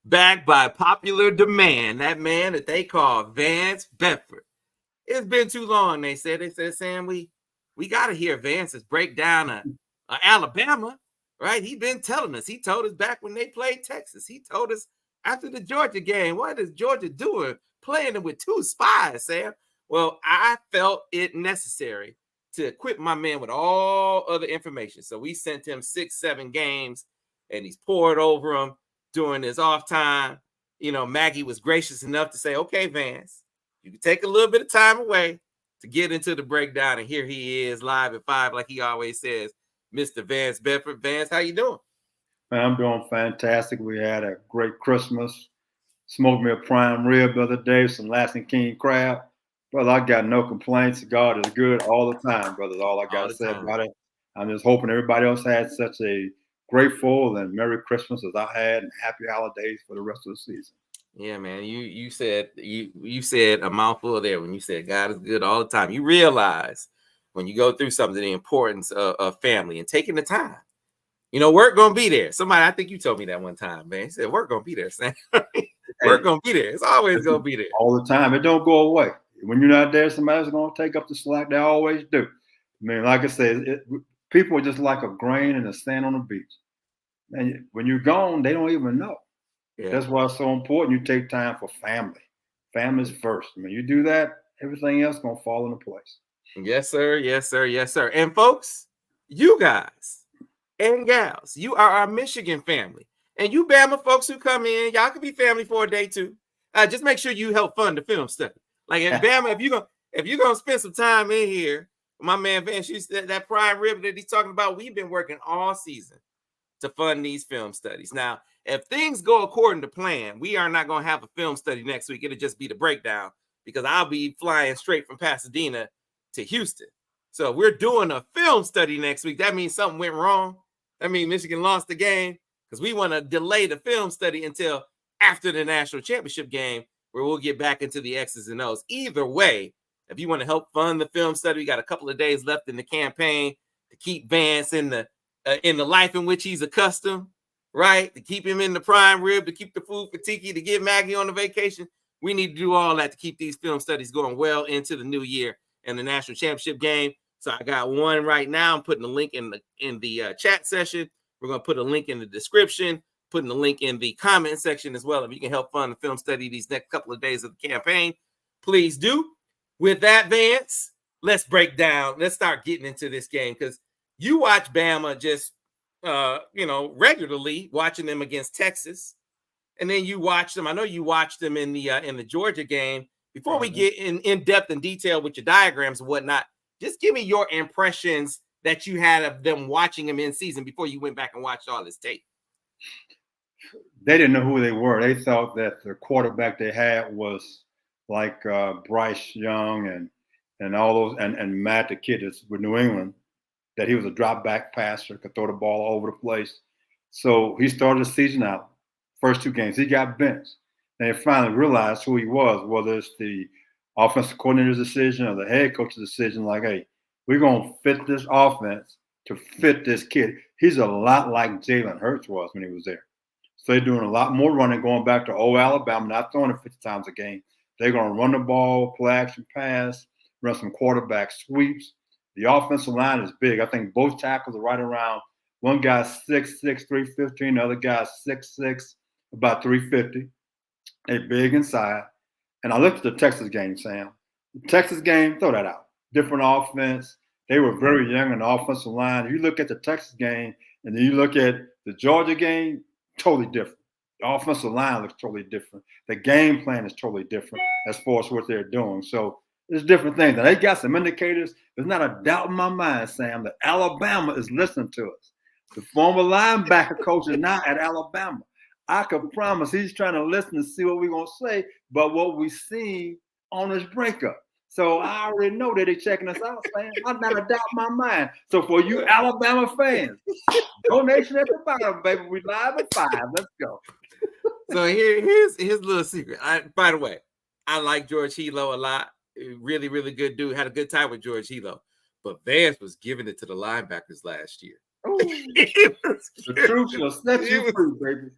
back by popular demand. That man that they call Vance Bedford. It's been too long, they said. They said, Sam, we got to hear Vance's breakdown of Alabama, right? He been telling us. He told us back when they played Texas. He told us after the Georgia game, what is Georgia doing playing them with two spies, Sam? Well, I felt it necessary to equip my man with all other information. So we sent him 6-7 games, and he's poured over them during his off time. You know, Maggie was gracious enough to say, okay, Vance, you can take a little bit of time away to get into the breakdown, and here he is live at 5, like he always says, Mr. Vance Bedford. Vance, how you doing? Man, I'm doing fantastic. We had a great Christmas. Smoked me a prime rib the other day, some Lansing King crab. Brother, I got no complaints. God is good all the time, brother. That's all I got All to the say time. about it. I'm just hoping everybody else had such a grateful and Merry Christmas as I had, and happy holidays for the rest of the season. Yeah, man. You said you said a mouthful there when you said God is good all the time. You realize when you go through something, the importance of family and taking the time. You know, work gonna be there. Somebody, I think you told me that one time, man. You said work gonna be there, Sam. Work Hey, gonna be there. It's always gonna be there. all the time. It don't go away. When you're not there, somebody's going to take up the slack. They always do. I mean, like I said, people are just like a grain in the sand on the beach. And when you're gone, they don't even know. Yeah. That's why it's so important. You take time for family. Family's first. I mean, you do that, everything else gonna fall into place. Yes, sir. Yes, sir. Yes, sir. And folks, you guys and gals, you are our Michigan family. And you Bama folks who come in, y'all can be family for a day too. Just make sure you help fund the film study. Like in Bama, if you're gonna spend some time in here, my man Vance, that prime rib that he's talking about, we've been working all season to fund these film studies. Now, if things go according to plan, we are not going to have a film study next week. It'll just be the breakdown because I'll be flying straight from Pasadena to Houston. So we're doing a film study next week. That means something went wrong. That means Michigan lost the game because we want to delay the film study until after the national championship game where we'll get back into the X's and O's. Either way, if you want to help fund the film study, we got a couple of days left in the campaign to keep Vance in the life in which he's accustomed, right? To keep him in the prime rib, to keep the food for Tiki, to get Maggie on the vacation. We need to do all that to keep these film studies going well into the new year and the national championship game. So I got one right now. I'm putting the link in the chat session. We're going to put a link in the description, putting the link in the comment section as well. If you can help fund the film study these next couple of days of the campaign, please do. With that, Vance, let's break down. Let's start getting into this game because you watch Bama just, regularly, watching them against Texas, and then you watch them. I know you watched them in the Georgia game. Before we get in depth and detail with your diagrams and whatnot, just give me your impressions that you had of them watching them in season before you went back and watched all this tape. They didn't know who they were. They thought that the quarterback they had was like Bryce Young and all those and Matt the kid that's with New England, that he was a drop back passer, could throw the ball all over the place. So he started the season out, first 2 games, he got benched. And they finally realized who he was, whether it's the offensive coordinator's decision or the head coach's decision, like, hey, we're going to fit this offense to fit this kid. He's a lot like Jalen Hurts was when he was there. So they're doing a lot more running, going back to old Alabama, not throwing it 50 times a game. They're going to run the ball, play action pass, run some quarterback sweeps. The offensive line is big. I think both tackles are right around. One guy's 6'6", 315. The other guy's 6'6", about 350. They're big inside. And I looked at the Texas game, Sam. The Texas game, throw that out. Different offense. They were very young in the offensive line. If you look at the Texas game and then you look at the Georgia game, totally different. The offensive line looks totally different. The game plan is totally different as far as what they're doing. So there's different things. Now, they got some indicators. There's not a doubt in my mind, Sam, that Alabama is listening to us. The former linebacker coach is now at Alabama. I can promise he's trying to listen and see what we're going to say about what we see on this breakup. So I already know that they're checking us out, Sam. I'm not a doubt in my mind. So for you Alabama fans, donation at the bottom, baby. We live at 5. Let's go. So here's a little secret. By the way, I like George Hilo a lot. Really, really good dude. Had a good time with George Hilo. But Vance was giving it to the linebackers last year. The truth shall set you free, baby.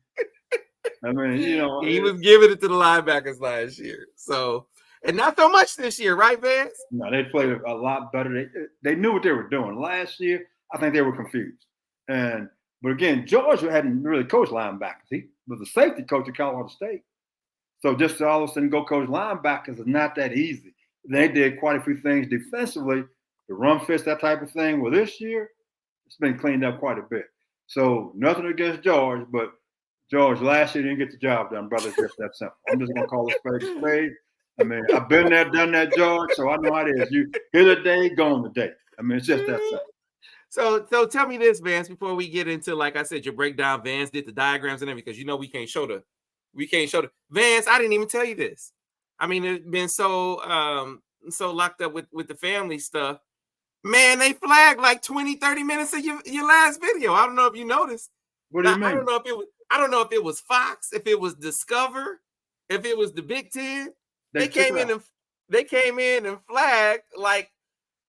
I mean, He was giving it to the linebackers last year. So, and not so much this year, right, Vance? no, they played a lot better. They knew what they were doing. Last year, I think they were confused. But again, Georgia hadn't really coached linebackers. He was a safety coach at Colorado State. So just to all of a sudden go coach linebackers is not that easy. They did quite a few things defensively, the run fist, that type of thing. Well, this year, it's been cleaned up quite a bit. So nothing against George, but George last year didn't get the job done, brother. It's just that simple. I'm just gonna call a spade a spade. I mean, I've been there, done that, George, so I know how it is. You here today, gone today. I mean, it's just that simple. So tell me this, Vance, before we get into, like I said, your breakdown. Vance did the diagrams and everything, because we can't show the Vance. I didn't even tell you this. I mean, it's been so locked up with the family stuff. Man, they flagged like 20, 30 minutes of your last video. I don't know if you noticed. What do you mean? I don't know if it was Fox, if it was Discover, if it was the Big Ten. They came in and flagged like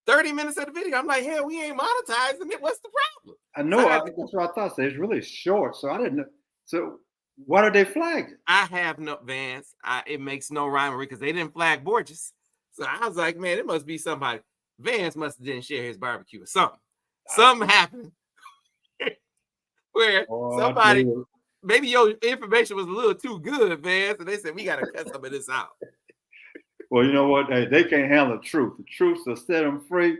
30 minutes of the video. I'm like, hell, we ain't monetizing it. What's the problem? I know. That's what I thought. So it's really short. So I didn't know. So why did they flag it? I have no, Vance. It makes no rhyme because they didn't flag Borges. So I was like, man, it must be somebody. Vance must have didn't share his barbecue or something. Something happened where somebody, maybe your information was a little too good, Vance, and they said, we got to cut some of this out. Well, you know what? Hey, they can't handle the truth. The truth will set them free.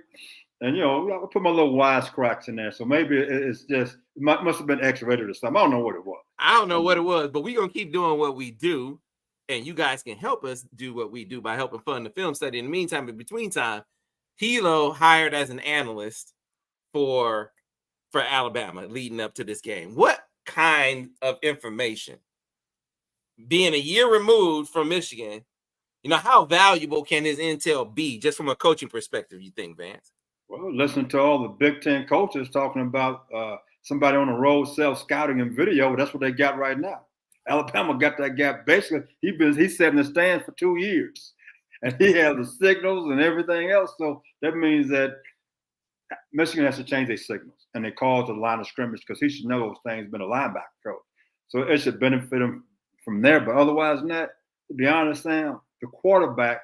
And, I put my little wisecracks in there. So maybe it's just, must have been X-rated or something. I don't know what it was. I don't know what it was, but we're going to keep doing what we do. And you guys can help us do what we do by helping fund the film study. In the meantime, in between time, Hilo hired as an analyst for Alabama leading up to this game. What kind of information, being a year removed from Michigan, how valuable can his intel be just from a coaching perspective, you think, Vance? Well, listen to all the Big Ten coaches talking about somebody on the road self-scouting and video. That's what they got right now. Alabama got that gap. Basically, he's sat in the stands for 2 years. And he has the signals and everything else. So that means that Michigan has to change their signals. And they call the line of scrimmage because he should know those things, been a linebacker coach. So it should benefit him from there. But otherwise than that, to be honest, Sam, the quarterback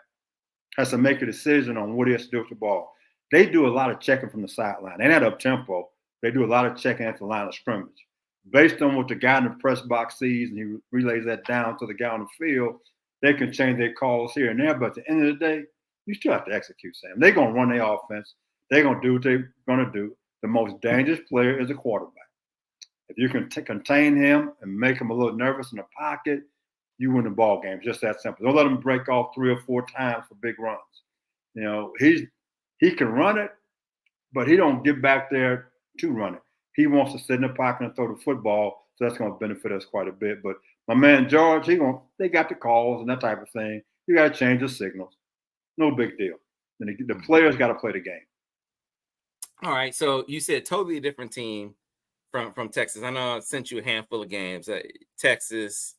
has to make a decision on what he has to do with the ball. They do a lot of checking from the sideline. They're not up-tempo. They do a lot of checking at the line of scrimmage. Based on what the guy in the press box sees, and he relays that down to the guy on the field, they can change their calls here and there. But at the end of the day, you still have to execute, Sam. They're going to run their offense. They're going to do what they're going to do. The most dangerous player is a quarterback. If you can contain him and make him a little nervous in the pocket, you win the ball game. Just that simple. Don't let him break off 3 or 4 times for big runs. He can run it, but he don't get back there to run it. He wants to sit in the pocket and throw the football, so that's going to benefit us quite a bit. But my man George, they got the calls and that type of thing. You got to change the signals. No big deal. And the players got to play the game. All right. So you said totally different team from Texas. I know I sent you a handful of games. Texas,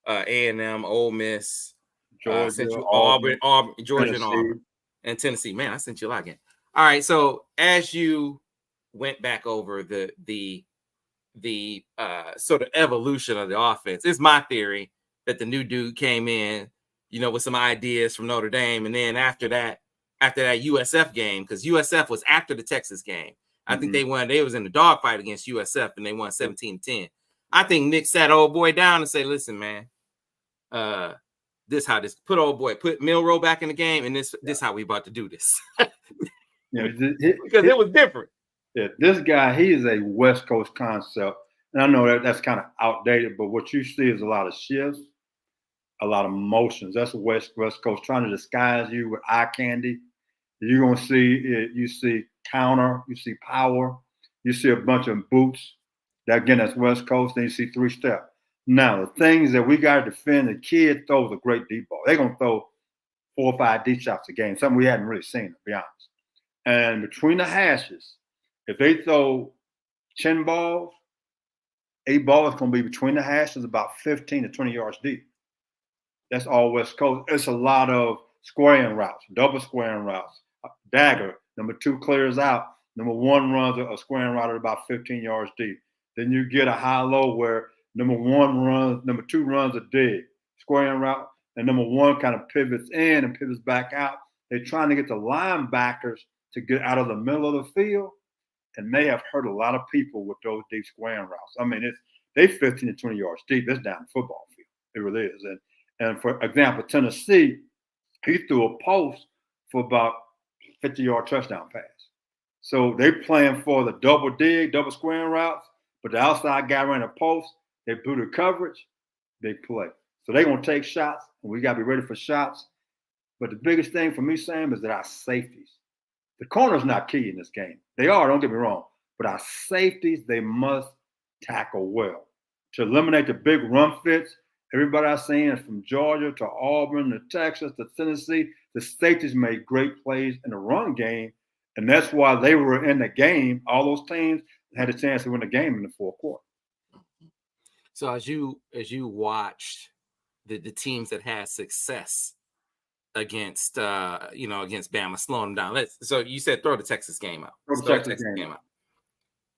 A&M, Ole Miss, Georgia, sent you Auburn, Georgia, Tennessee. And Auburn, and Tennessee. Man, I sent you a lot again. All right. So as you went back over the sort of evolution of the offense, it's my theory that the new dude came in, with some ideas from Notre Dame, and then after that USF game, because USF was after the Texas game. I think they was in the dogfight against USF and they won 17-10. I think Nick sat old boy down and said, listen, man, put Milroe back in the game, and this how we about to do this. Because it was different. Yeah, this guy, he is a West Coast concept. And I know that's kind of outdated, but what you see is a lot of shifts, a lot of motions. That's a West Coast trying to disguise you with eye candy. You're going to see, you see counter, you see power, you see a bunch of boots. That's West Coast. Then you see 3-step. Now, the things that we got to defend, the kid throws a great deep ball. They're going to throw 4 or 5 deep shots a game, something we hadn't really seen, to be honest. And between the hashes, if they throw 10 balls, 8 balls going to be between the hashes about 15 to 20 yards deep. That's all West Coast. It's a lot of squaring routes, double squaring routes, dagger. Number 2 clears out. Number 1 runs a squaring route at about 15 yards deep. Then you get a high-low where Number two runs a dig, squaring route, and number one kind of pivots in and pivots back out. They're trying to get the linebackers to get out of the middle of the field, and they have hurt a lot of people with those deep squaring routes. I mean, they 15 to 20 yards deep. It's down the football field. It really is. And for example, Tennessee, he threw a post for about 50-yard touchdown pass. So they playing for the double dig, double squaring routes, but the outside guy ran a post. They blew the coverage, big play. So they're going to take shots, and we got to be ready for shots. But the biggest thing for me, Sam, is that our safeties. The corner's not key in this game. They are, don't get me wrong. But our safeties, they must tackle well. To eliminate the big run fits, everybody I've seen from Georgia to Auburn to Texas to Tennessee, the safeties made great plays in the run game. And that's why they were in the game. All those teams had a chance to win the game in the fourth quarter. So as you watched the teams that had success against against Bama, slowing them down. So you said throw the Texas game out. Throw the Texas game out.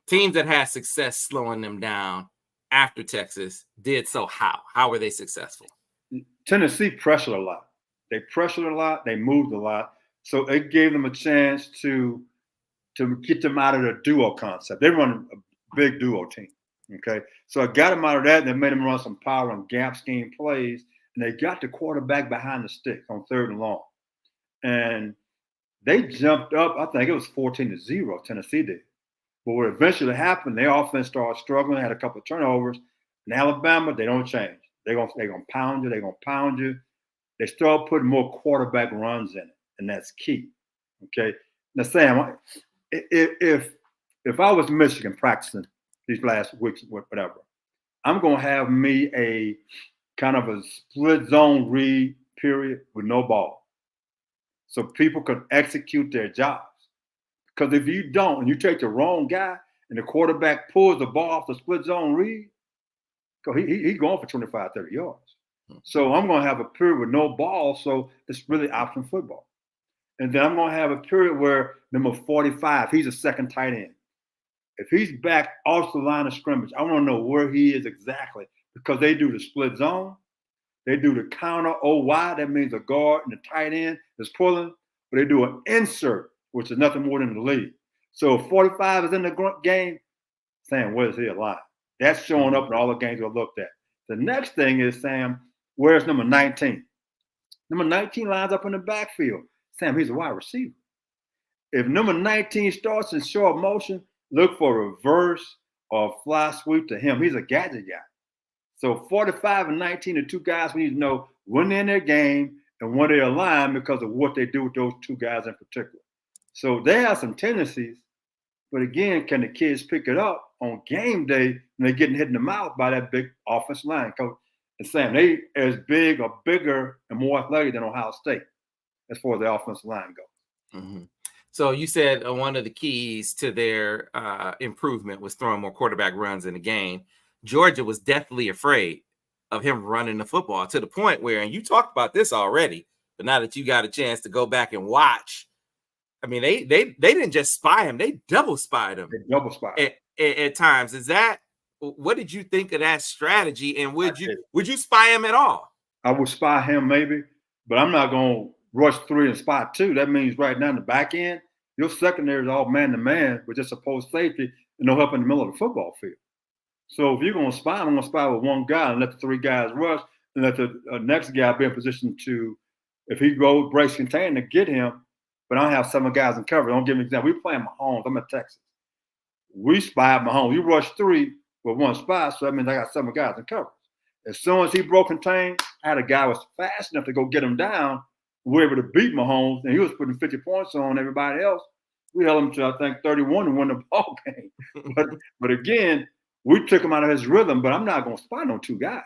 Teams that had success slowing them down after Texas did so how? How were they successful? Tennessee pressured a lot. They pressured a lot. They moved a lot. So it gave them a chance to get them out of the duo concept. They run a big duo team. Okay. So it got them out of that, and they made them run some power and gap scheme plays. And they got the quarterback behind the stick on 3rd and long. And they jumped up, I think it was 14-0, Tennessee did. But what eventually happened, their offense started struggling, had a couple of turnovers. In Alabama, they don't change. They're gonna pound you, they're gonna pound you. They start putting more quarterback runs in it, and that's key. Okay. Now, Sam, if I was Michigan practicing these last weeks, whatever, I'm gonna have me a kind of a split zone read period with no ball, so people can execute their jobs. Because if you don't, and you take the wrong guy, and the quarterback pulls the ball off the split zone read, he's going for 25, 30 yards. So I'm going to have a period with no ball, so it's really option football. And then I'm going to have a period where number 45, he's a second tight end. If he's back off the line of scrimmage, I want to know where he is exactly, because they do the split zone. They do the counter OY, that means a guard and the tight end is pulling, but they do an insert, which is nothing more than the lead. So if 45 is in the game, Sam, where is he alive? That's showing up in all the games we looked at. The next thing is, Sam, where's number 19? Number 19 lines up in the backfield. Sam, he's a wide receiver. If number 19 starts in short motion, look for a reverse or a fly sweep to him. He's a gadget guy. So 45 and 19 are two guys we need to know when they're in their game and when they're aligned because of what they do with those two guys in particular. So they have some tendencies, but again, can the kids pick it up on game day when they're getting hit in the mouth by that big offensive line coach? And Sam, they as big or bigger and more athletic than Ohio State as far as the offensive line goes. Mm-hmm. So you said one of the keys to their improvement was throwing more quarterback runs in the game. Georgia was deathly afraid of him running the football to the point where, and you talked about this already, but now that you got a chance to go back and watch, I mean, they didn't just spy him; they double spied him. They double spied at times. Is that what did you think of that strategy? And would you spy him at all? I would spy him maybe, but I'm not going to rush 3 and spy 2. That means right now in the back end, your secondary is all man to man with just opposed safety and no help in the middle of the football field. So if you're going to spy, I'm going to spy with one guy and let the 3 guys rush and let the next guy be in position to, if he goes breaks contain, to get him. But I don't have 7 guys in cover. Don't give me an example. We're playing Mahomes. I'm at Texas. We spy Mahomes. You rush 3 with 1 spy, so that means I got 7 guys in cover. As soon as he broke contain, I had a guy who was fast enough to go get him down. We were able to beat Mahomes, and he was putting 50 points on everybody else. We held him to, I think, 31 to win the ball game. But again, we took him out of his rhythm, but I'm not going to spy on 2 guys.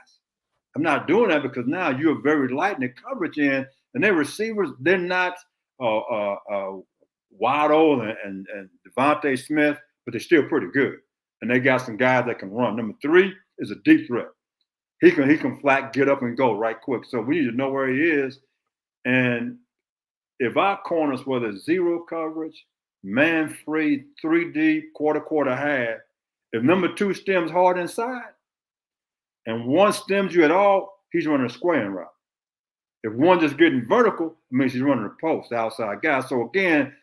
I'm not doing that because now you're very light in the coverage end, and their receivers, they're not Waddle and Devontae Smith, but they're still pretty good. And they got some guys that can run. Number 3 is a deep threat. He can flat get up and go right quick. So we need to know where he is. And if our corners, whether zero coverage, man free, 3 deep, quarter half, if number 2 stems hard inside, And one stems you at all, he's running a squaring route. If one just getting vertical, it means he's running a post, the outside guy. So again,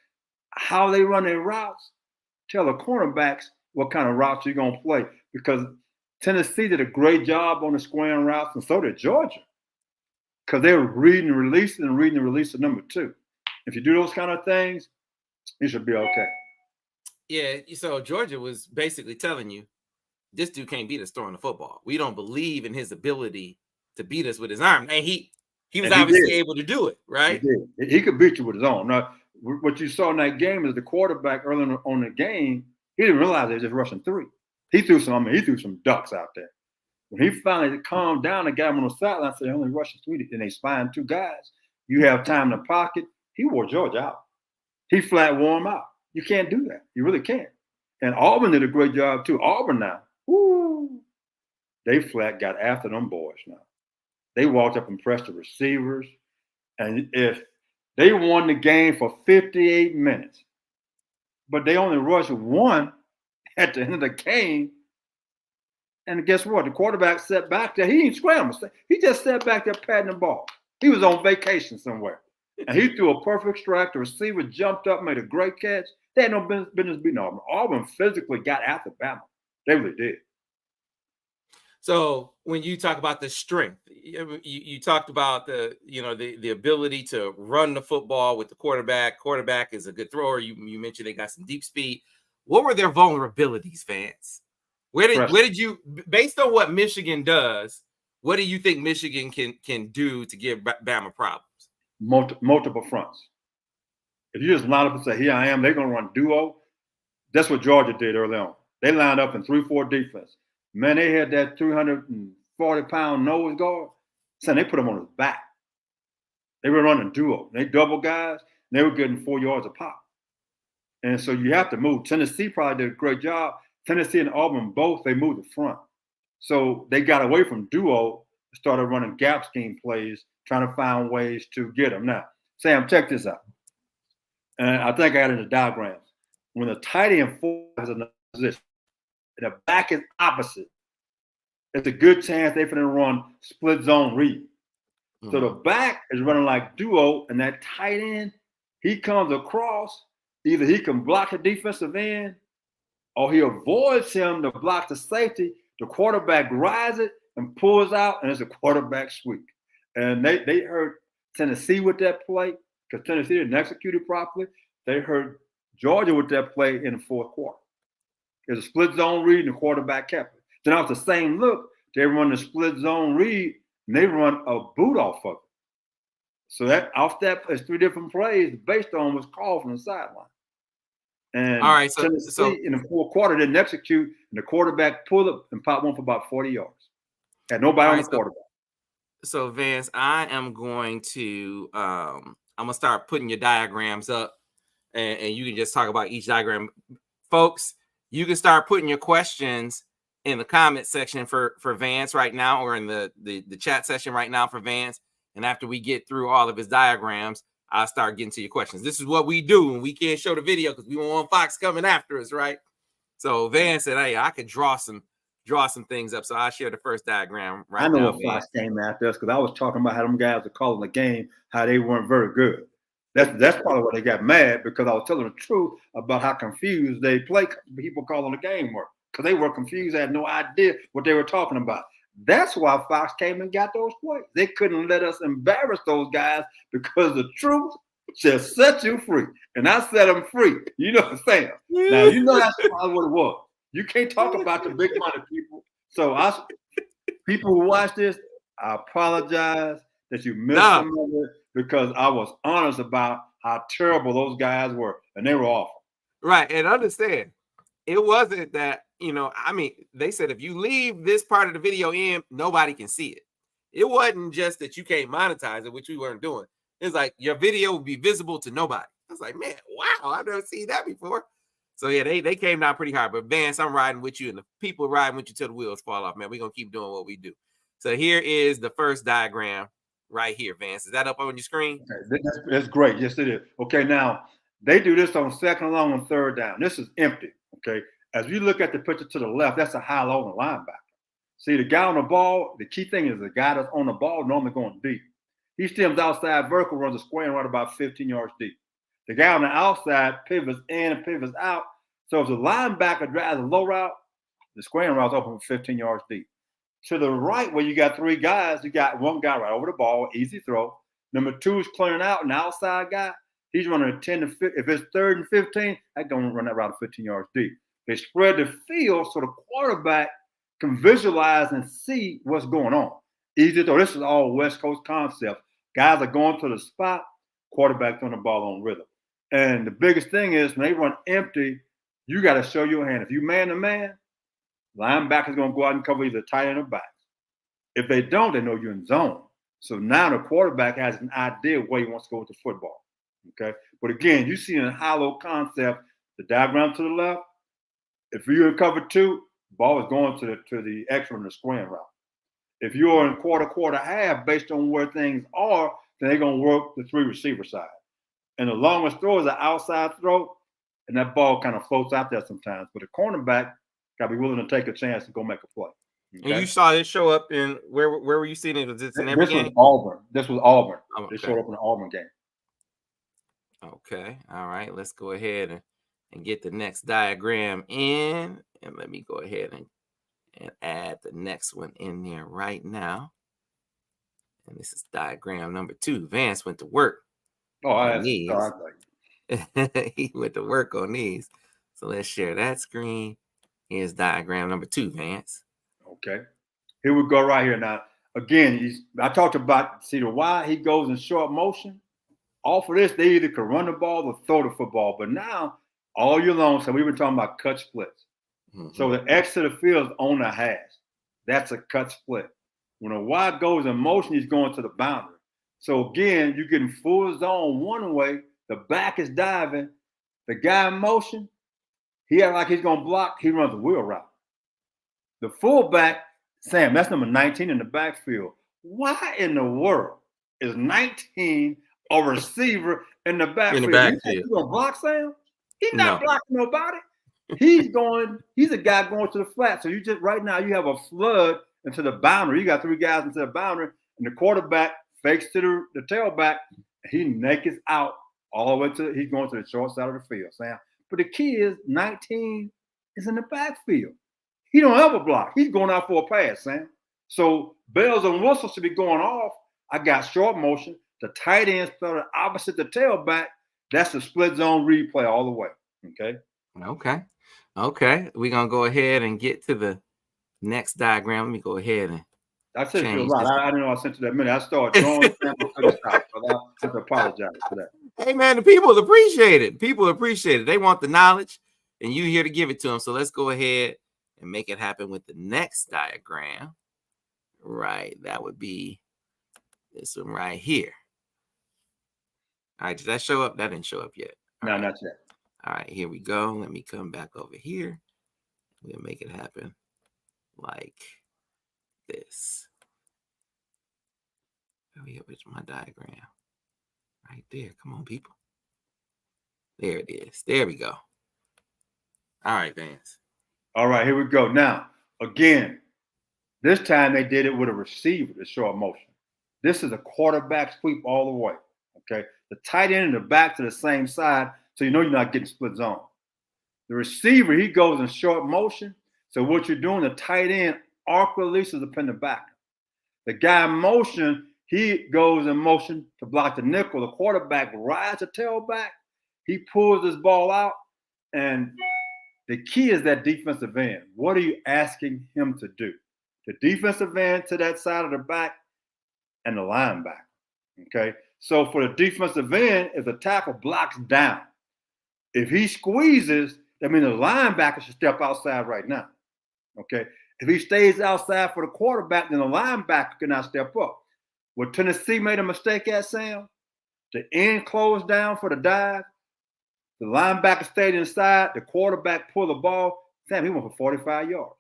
how they run their routes, tell the cornerbacks what kind of routes you're going to play. Because Tennessee did a great job on the squaring routes, and so did Georgia. Because they were reading and releasing of number 2. If you do those kind of things, you should be okay. Yeah, so Georgia was basically telling you, this dude can't beat us throwing the football. We don't believe in his ability to beat us with his arm. And he was obviously able to do it, right? He did. He could beat you with his arm. Now, what you saw in that game is the quarterback early on the game, he didn't realize they were just rushing 3. He threw some ducks out there. When he finally calmed down and got him on the sideline, said, only rushing 3, and they spying 2 guys. You have time in the pocket. He wore Georgia out. He flat wore him out. You can't do that. You really can't. And Auburn did a great job too. Auburn now, they flat got after them boys now. They walked up and pressed the receivers. And if they won the game for 58 minutes, but they only rushed 1 at the end of the game, and guess what? The quarterback sat back there. He didn't scramble. He just sat back there patting the ball. He was on vacation somewhere. And he threw a perfect strike. The receiver jumped up, made a great catch. They had no business beating Auburn. Auburn physically got after Bama. They really did. So when you talk about the strength, you talked about the ability to run the football with the quarterback. Quarterback is a good thrower. You mentioned they got some deep speed. What were their vulnerabilities, Vance? Where did you, based on what Michigan does, what do you think Michigan can do to give Bama problems? Multiple fronts. If you just line up and say, here I am, they're going to run duo. That's what Georgia did early on. They lined up in 3-4 defense. Man, they had that 340-pound nose guard. So they put him on his back. They were running duo. They double guys. And they were getting 4 yards a pop. And so you have to move. Tennessee probably did a great job. Tennessee and Auburn both, they moved the front. So they got away from duo, started running gap scheme plays, trying to find ways to get them. Now, Sam, check this out. And I think I had it in the diagrams. When the tight end 4 is in the position, and the back is opposite, it's a good chance they're going to run split zone read. Mm-hmm. So the back is running like duo, and that tight end, he comes across. Either he can block the defensive end, or he avoids him to block the safety. The quarterback rides it and pulls out, and it's a quarterback sweep. And they hurt Tennessee with that play because Tennessee didn't execute it properly. They hurt Georgia with that play in the 4th quarter. There's a split zone read, and the quarterback kept it. Then off the same look, they run the split zone read, and they run a boot off of it. So that off that, it's 3 different plays. The base on was called from the sideline. And all right, so Tennessee in the 4th quarter didn't execute, and the quarterback pulled up and popped one for about 40 yards. Had nobody on the quarterback. So Vance, I am going to I'm gonna start putting your diagrams up, and you can just talk about each diagram. Folks, you can start putting your questions in the comment section for Vance right now, or in the chat session right now for Vance. And after we get through all of his diagrams, I'll start getting to your questions. This is what we do, and we can't show the video because we don't want Fox coming after us, right? So Vance said, hey, I could draw some things up. So I'll share the first diagram right now. I know what Fox came after us because I was talking about how them guys were calling the game, how they weren't very good. That's probably why they got mad, because I was telling the truth about how confused people calling the game were, because they were confused, had no idea what they were talking about. That's why Fox came and got those plays. They couldn't let us embarrass those guys because the truth shall set you free. And I set them free. You know what I'm saying? Now, you know that's probably what it was. You can't talk about the big money people. So people who watch this, I apologize that you missed some of it, because I was honest about how terrible those guys were, and they were awful. Right, and understand, it wasn't that, they said if you leave this part of the video in, nobody can see it. It wasn't just that you can't monetize it, which we weren't doing. It's like your video would be visible to nobody. I was like, man, wow, I've never seen that before. So yeah, they came down pretty hard. But Vance, I'm riding with you, and the people riding with you till the wheels fall off, man. We're gonna keep doing what we do. So here is the first diagram right here, Vance. Is that up on your screen? Okay, that's great. Yes, it is. Okay, now they do this on 2nd and long and 3rd down. This is empty. Okay, as you look at the picture to the left, that's a high low linebacker. See, the guy on the ball, the key thing is the guy that's on the ball normally going deep. He stems outside vertical, runs a square and run about 15 yards deep. The guy on the outside pivots in and pivots out. So if the linebacker drives a low route, the square route's open for 15 yards deep. To the right, where you got three guys, you got one guy right over the ball, easy throw. Number two is clearing out, an outside guy. He's running a 10 to 15. If it's 3rd and 15, that's going to run that route 15 yards deep. They spread the field so the quarterback can visualize and see what's going on. Easy throw. This is all West Coast concept. Guys are going to the spot, quarterback throwing the ball on rhythm. And the biggest thing is when they run empty, you got to show your hand. If you man to man, linebacker's going to go out and cover either tight end or back. If they don't, they know you're in zone. So now the quarterback has an idea where he wants to go with the football. Okay. But again, you see in a hollow concept, the diagram to the left. If you're in cover 2, ball is going to the X run, the square route. If you're in quarter half, based on where things are, then they're going to work the 3 receiver side. And the longest throw is an outside throw, and that ball kind of floats out there sometimes. But the cornerback got to be willing to take a chance and go make a play. Okay? And you saw it show up in where were you seeing it? Was this in every game? Was Auburn. This was Auburn. Oh, okay. It showed up in the Auburn game. Okay. All right. Let's go ahead and get the next diagram in. And let me go ahead and add the next one in there right now. And this is diagram number 2. Vance went to work. Oh, I he went to work on these. So let's share that screen. Here's diagram number 2, Vance. Okay. Here we go right here. Now, again, I talked about, see the why he goes in short motion. Off of this, they either can run the ball or throw the football. But now, all year long, so we've been talking about cut splits. Mm-hmm. So the X to the field is on the hash. That's a cut split. When a Y goes in motion, he's going to the boundary. So again, you're getting full zone one way. The back is diving. The guy in motion, he acts like he's going to block. He runs a wheel route. The fullback, Sam, that's number 19 in the backfield. Why in the world is 19 a receiver in the backfield? In the backfield. You think he's going to block, Sam? He's not blocking nobody. He's a guy going to the flat. So you just right now you have a flood into the boundary. You got 3 guys into the boundary, and the quarterback fakes to the tailback. He nakeds out all the way to he's going to the short side of the field, Sam. But the key is 19 is in the backfield. He don't ever block. He's going out for a pass, Sam. So bells and whistles should be going off. I got short motion. The tight end started opposite the tailback. That's the split zone replay all the way. Okay. We're going to go ahead and get to the next diagram. Let me go ahead and I said it a lot. I didn't know I sent you that minute. I started drawing I have to apologize for that. Hey, man, the people appreciate it. People appreciate it. They want the knowledge, and you here to give it to them. So let's go ahead and make it happen with the next diagram. Right. That would be this one right here. All right. Did that show up? That didn't show up yet. No, not yet. All right. Here we go. Let me come back over here. We'll make it happen like this. Where's my diagram? Right there. Come on, people. There it is. There we go. All right, Vance. All right, here we go. Now, again, this time they did it with a receiver, the short motion. This is a quarterback sweep all the way. Okay. The tight end and the back to the same side, so you know you're not getting split zone. The receiver, he goes in short motion. So what you're doing, the tight end arc releases up in the back. The guy in motion, he goes in motion to block the nickel. The quarterback rides the tailback. He pulls this ball out. And the key is that defensive end. What are you asking him to do? The defensive end to that side of the back and the linebacker. Okay. So for the defensive end, if the tackle blocks down, if he squeezes, that means the linebacker should step outside right now. Okay. If he stays outside for the quarterback, then the linebacker cannot step up. What Tennessee made a mistake at, Sam, the end closed down for the dive. The linebacker stayed inside. The quarterback pulled the ball. Sam, he went for 45 yards.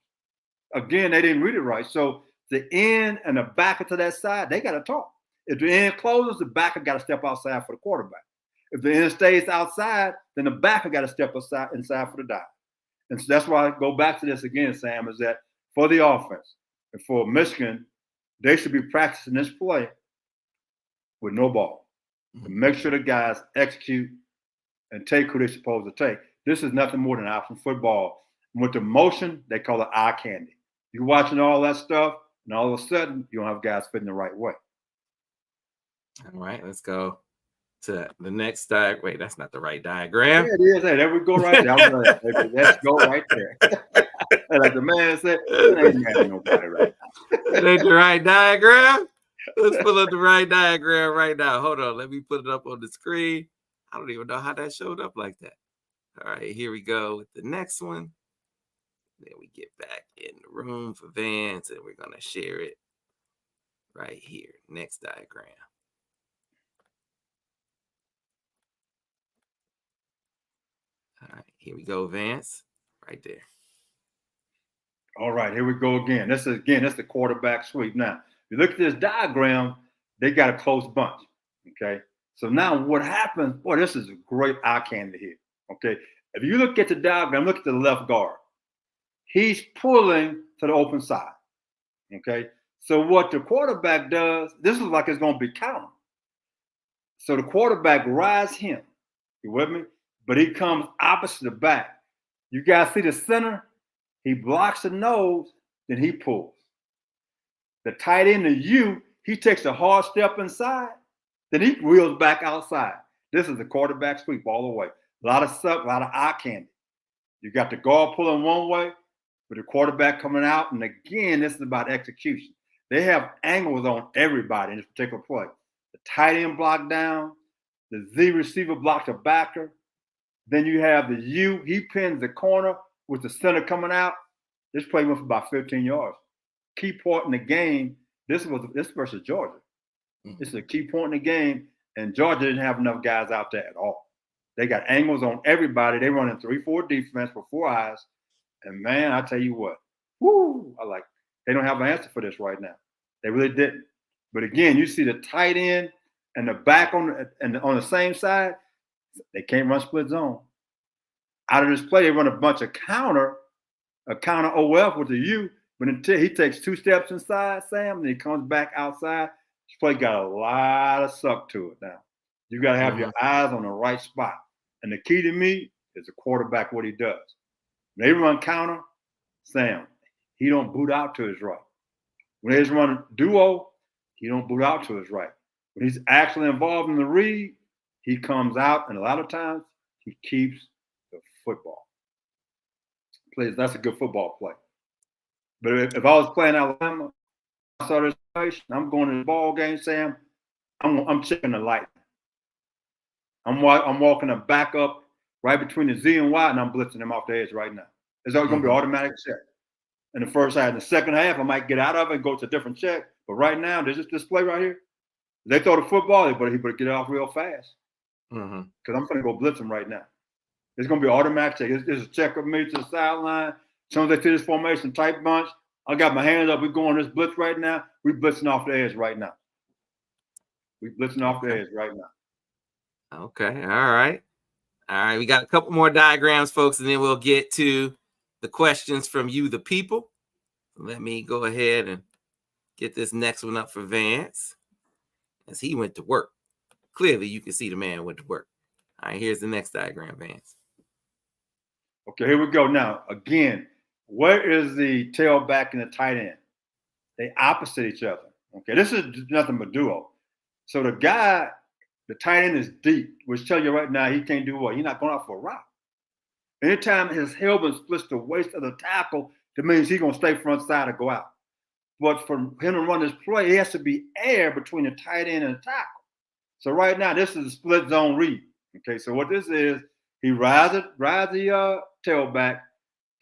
Again, they didn't read it right. So the end and the backer to that side, they got to talk. If the end closes, the backer got to step outside for the quarterback. If the end stays outside, then the backer got to step inside for the dive. And so that's why I go back to this again, Sam, is that for the offense, And for Michigan, they should be practicing this play with no ball to make sure the guys execute and take who they're supposed to take. This is nothing more than option football. And with the motion, they call it eye candy. You're watching all that stuff, and all of a sudden, you don't have guys fitting the right way. All right, let's go to the next diagram. Wait, that's not the right diagram. Yeah, it is. Hey, there we go right there. Let's go right there. Like the man said, it ain't mad at nobody right now. It ain't the right diagram. Let's pull up the right diagram right now. Hold on. Let me put it up on the screen. I don't even know how that showed up like that. All right, here we go with the next one. Then we get back in the room for Vance, and we're going to share it right here. Next diagram. All right, here we go, Vance. Right there. All right, here we go again. That's the quarterback sweep. Now, if you look at this diagram, they got a close bunch. Okay. So now what happens? Boy, this is a great eye candy here. Okay. If you look at the diagram, look at the left guard. He's pulling to the open side. Okay. So what the quarterback does, this is like it's going to be counter. So the quarterback rides him. You with me? But he comes opposite the back. You guys see the center? He blocks the nose, then he pulls. The tight end, the U, he takes a hard step inside, then he wheels back outside. This is the quarterback sweep all the way. A lot of eye candy. You got the guard pulling one way, with the quarterback coming out. And again, this is about execution. They have angles on everybody in this particular play. The tight end block down, the Z receiver blocks the backer. Then you have the U, he pins the corner with the center coming out. This play went for about 15 yards. Key point in the game, this versus Georgia. This is a key point in the game, and Georgia didn't have enough guys out there at all. They got angles on everybody. They run in 3-4 defense with 4 eyes. And man, I tell you what, they don't have an answer for this right now. They really didn't. But again, you see the tight end and the back on the same side, they can't run split zone. Out of this play, they run a bunch of counter OF with the U, but until he takes 2 steps inside, Sam, and he comes back outside, this play got a lot of suck to it now. You got to have your eyes on the right spot. And the key to me is the quarterback, what he does. When they run counter, Sam, he don't boot out to his right. When they run duo, he don't boot out to his right. When he's actually involved in the read, he comes out, and a lot of times he keeps the football. Plays, that's a good football play. But if I was playing Alabama, I saw this situation, I'm going to the ball game, Sam, I'm checking the light. I'm walking them back up right between the Z and Y, and I'm blitzing them off the edge right now. It's always going to be automatic check. In the first half, in the second half, I might get out of it and go to a different check. But right now, there's just this play right here. They throw the football, but he better get it off real fast. Because I'm going to go blitz him right now. It's going to be automatic check. It's a check with me to the sideline. As soon as they see this formation tight bunch, I got my hands up. We're going this blitz right now. We're blitzing off the edge right now. We're blitzing off the edge right now. Okay. All right. We got a couple more diagrams, folks, and then we'll get to the questions from you, the people. Let me go ahead and get this next one up for Vance as he went to work. Clearly, you can see the man went to work. All right, here's the next diagram, Vance. Okay, here we go. Now, again, where is the tailback and the tight end? They opposite each other. Okay, this is nothing but duo. So the tight end is deep, which tells you right now he can't do what? He's not going out for a route. Anytime his helmet splits the waist of the tackle, that means he's going to stay front side or go out. But for him to run this play, he has to be air between the tight end and the tackle. So right now, this is a split zone read. Okay, so what this is, he rides the tailback.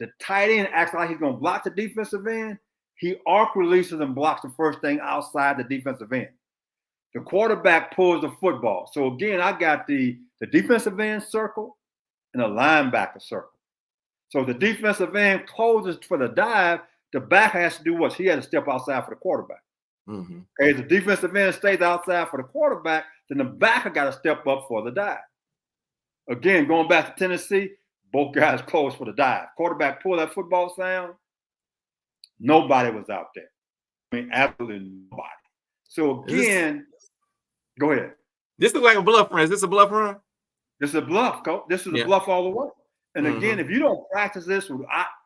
The tight end acts like he's going to block the defensive end. He arc releases and blocks the first thing outside the defensive end. The quarterback pulls the football. So again, I got the defensive end circle and a linebacker circle. So the defensive end closes for the dive. The back has to do what? He has to step outside for the quarterback. Okay, the defensive end stays outside for the quarterback, then the backer got to step up for the dive. Again, going back to Tennessee, both guys close for the dive. Quarterback pulled that football sound. Nobody was out there. I mean, absolutely nobody. So Is this again, go ahead. this look like a bluff run? Is this a bluff run? This is a bluff, coach. This is a Yeah. bluff all the way. And again, Mm-hmm. if you don't practice this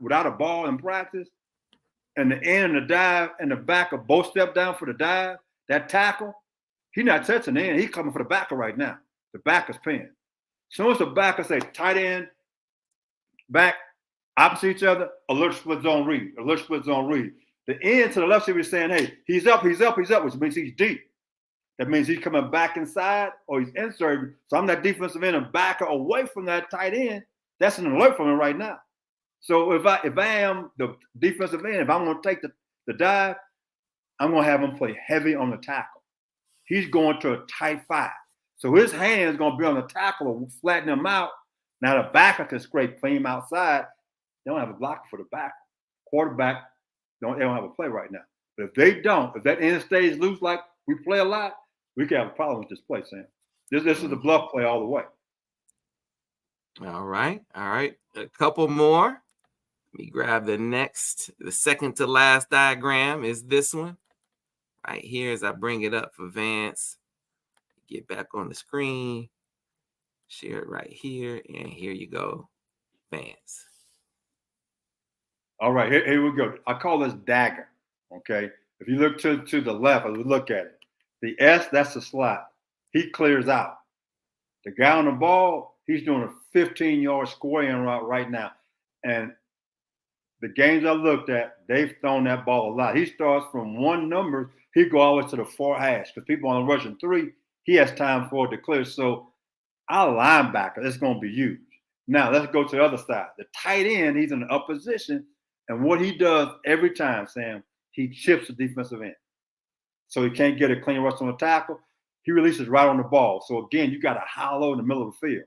without a ball in practice, and the end and the dive and the backer both step down for the dive, that tackle, he's not touching the end. He's coming for the backer right now. The backer's pin. As soon as the backer say tight end, back, opposite each other, alert split zone read, alert split zone read. The end to the left should be saying, hey, he's up, which means he's deep. That means he's coming back inside or he's inserting. So I'm that defensive end and backer away from that tight end. That's an alert for me right now. So if I am the defensive end, if I'm going to take the dive, I'm going to have him play heavy on the tackle. He's going to a tight 5. So his hand's going to be on the tackle or flatten him out. Now the backer can scrape clean outside. They don't have a blocker for the backer. Quarterback, they don't have a play right now. But if they don't, if that end stays loose like we play a lot, we can have a problem with this play, Sam. This is a bluff play all the way. All right. A couple more. Let me grab the second to last diagram is this one. Right here as I bring it up for Vance. Get back on the screen. Share it right here. And here you go, Vance. All right, here we go. I call this dagger, okay? If you look to the left, as we look at it, the S, that's the slot. He clears out. The guy on the ball, he's doing a 15-yard square route right now. And the games I looked at, they've thrown that ball a lot. He starts from 1 number, he go all the way to the 4 hash because people on the rushing 3, he has time for it to clear. So our linebacker, it's going to be huge. Now let's go to the other side. The tight end, he's in the up position, and what he does every time, Sam, he chips the defensive end. So he can't get a clean rush on the tackle. He releases right on the ball. So again, you got a hollow in the middle of the field.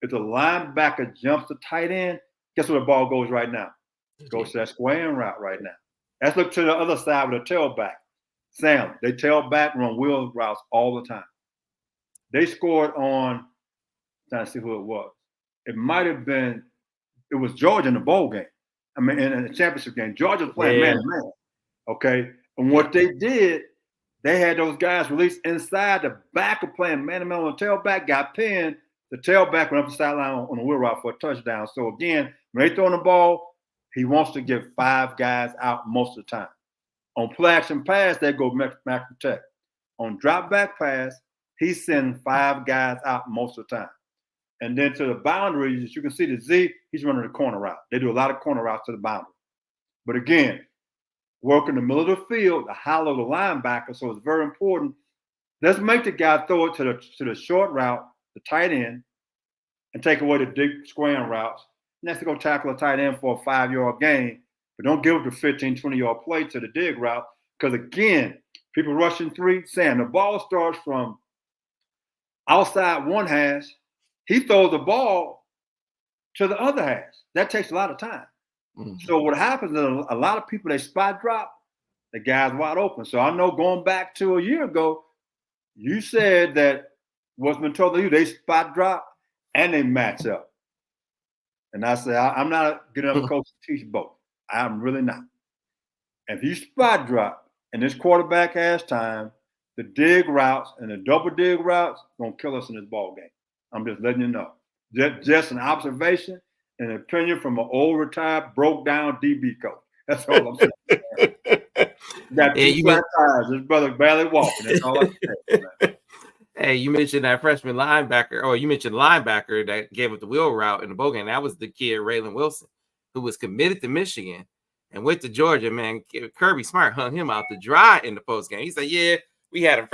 If the linebacker jumps the tight end, guess where the ball goes right now? It goes to that square route right now. Let's look to the other side with a tailback. Sam, they tailback run wheel routes all the time. They scored on, trying to see who it was. It might have been, it was Georgia in the bowl game. I mean, in the championship game. Georgia was playing man-to-man. Okay? And what they did, they had those guys released inside. The backer playing man-to-man on the tailback, got pinned. The tailback went up the sideline on the wheel route for a touchdown. So again, when they throw the ball, he wants to get 5 guys out most of the time. On play action pass, they go max protect. On drop back pass, he's sending 5 guys out most of the time. And then to the boundaries, as you can see the Z, he's running the corner route. They do a lot of corner routes to the boundary. But again, work in the middle of the field to hollow the linebacker, so it's very important. Let's make the guy throw it to the short route, the tight end, and take away the deep square routes. And that's to go tackle a tight end for a 5-yard gain. But don't give it the 15, 20-yard play to the dig route. Because again, people rushing 3, Sam, the ball starts from outside 1 hash. He throws the ball to the other hash. That takes a lot of time. Mm-hmm. So what happens is a lot of people, they spot drop, the guy's wide open. So I know going back to a year ago, you said that what's been told to you, they spot drop and they match up. And I say, I'm not good enough coach to teach both. I'm really not. If you spot drop and this quarterback has time, the dig routes and the double dig routes going to kill us in this ball game. I'm just letting you know. Just an observation and an opinion from an old retired, broke down DB coach. That's all I'm saying. Got 2 flat tires. This brother barely walking. That's all I'm saying. Hey, you mentioned that freshman linebacker, or you mentioned linebacker that gave up the wheel route in the bowl game. That was the kid, Raylan Wilson, who was committed to Michigan and went to Georgia. Man, Kirby Smart hung him out to dry in the post game. He said, "Yeah, we had a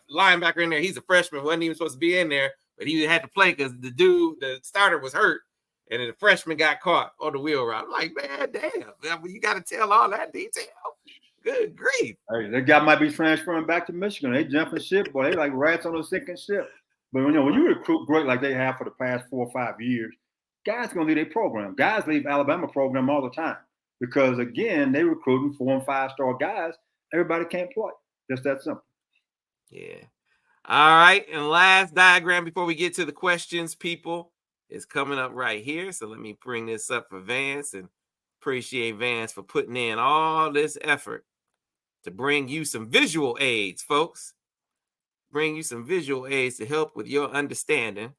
linebacker in there. He's a freshman, wasn't even supposed to be in there, but he had to play because the starter was hurt, and then the freshman got caught on the wheel route." I'm like, man, damn, you got to tell all that detail. Good grief. Hey, that guy might be transferring back to Michigan. They jumping ship, boy. They like rats on a sinking ship. But when you recruit great like they have for the past 4 or 5 years, guys going to leave their program. Guys leave Alabama program all the time because, again, they recruiting 4- and 5-star guys. Everybody can't play. Just that simple. Yeah. All right. And last diagram before we get to the questions, people, is coming up right here. So let me bring this up for Vance, and appreciate Vance for putting in all this effort to bring you some visual aids, folks. Bring you some visual aids to help with your understanding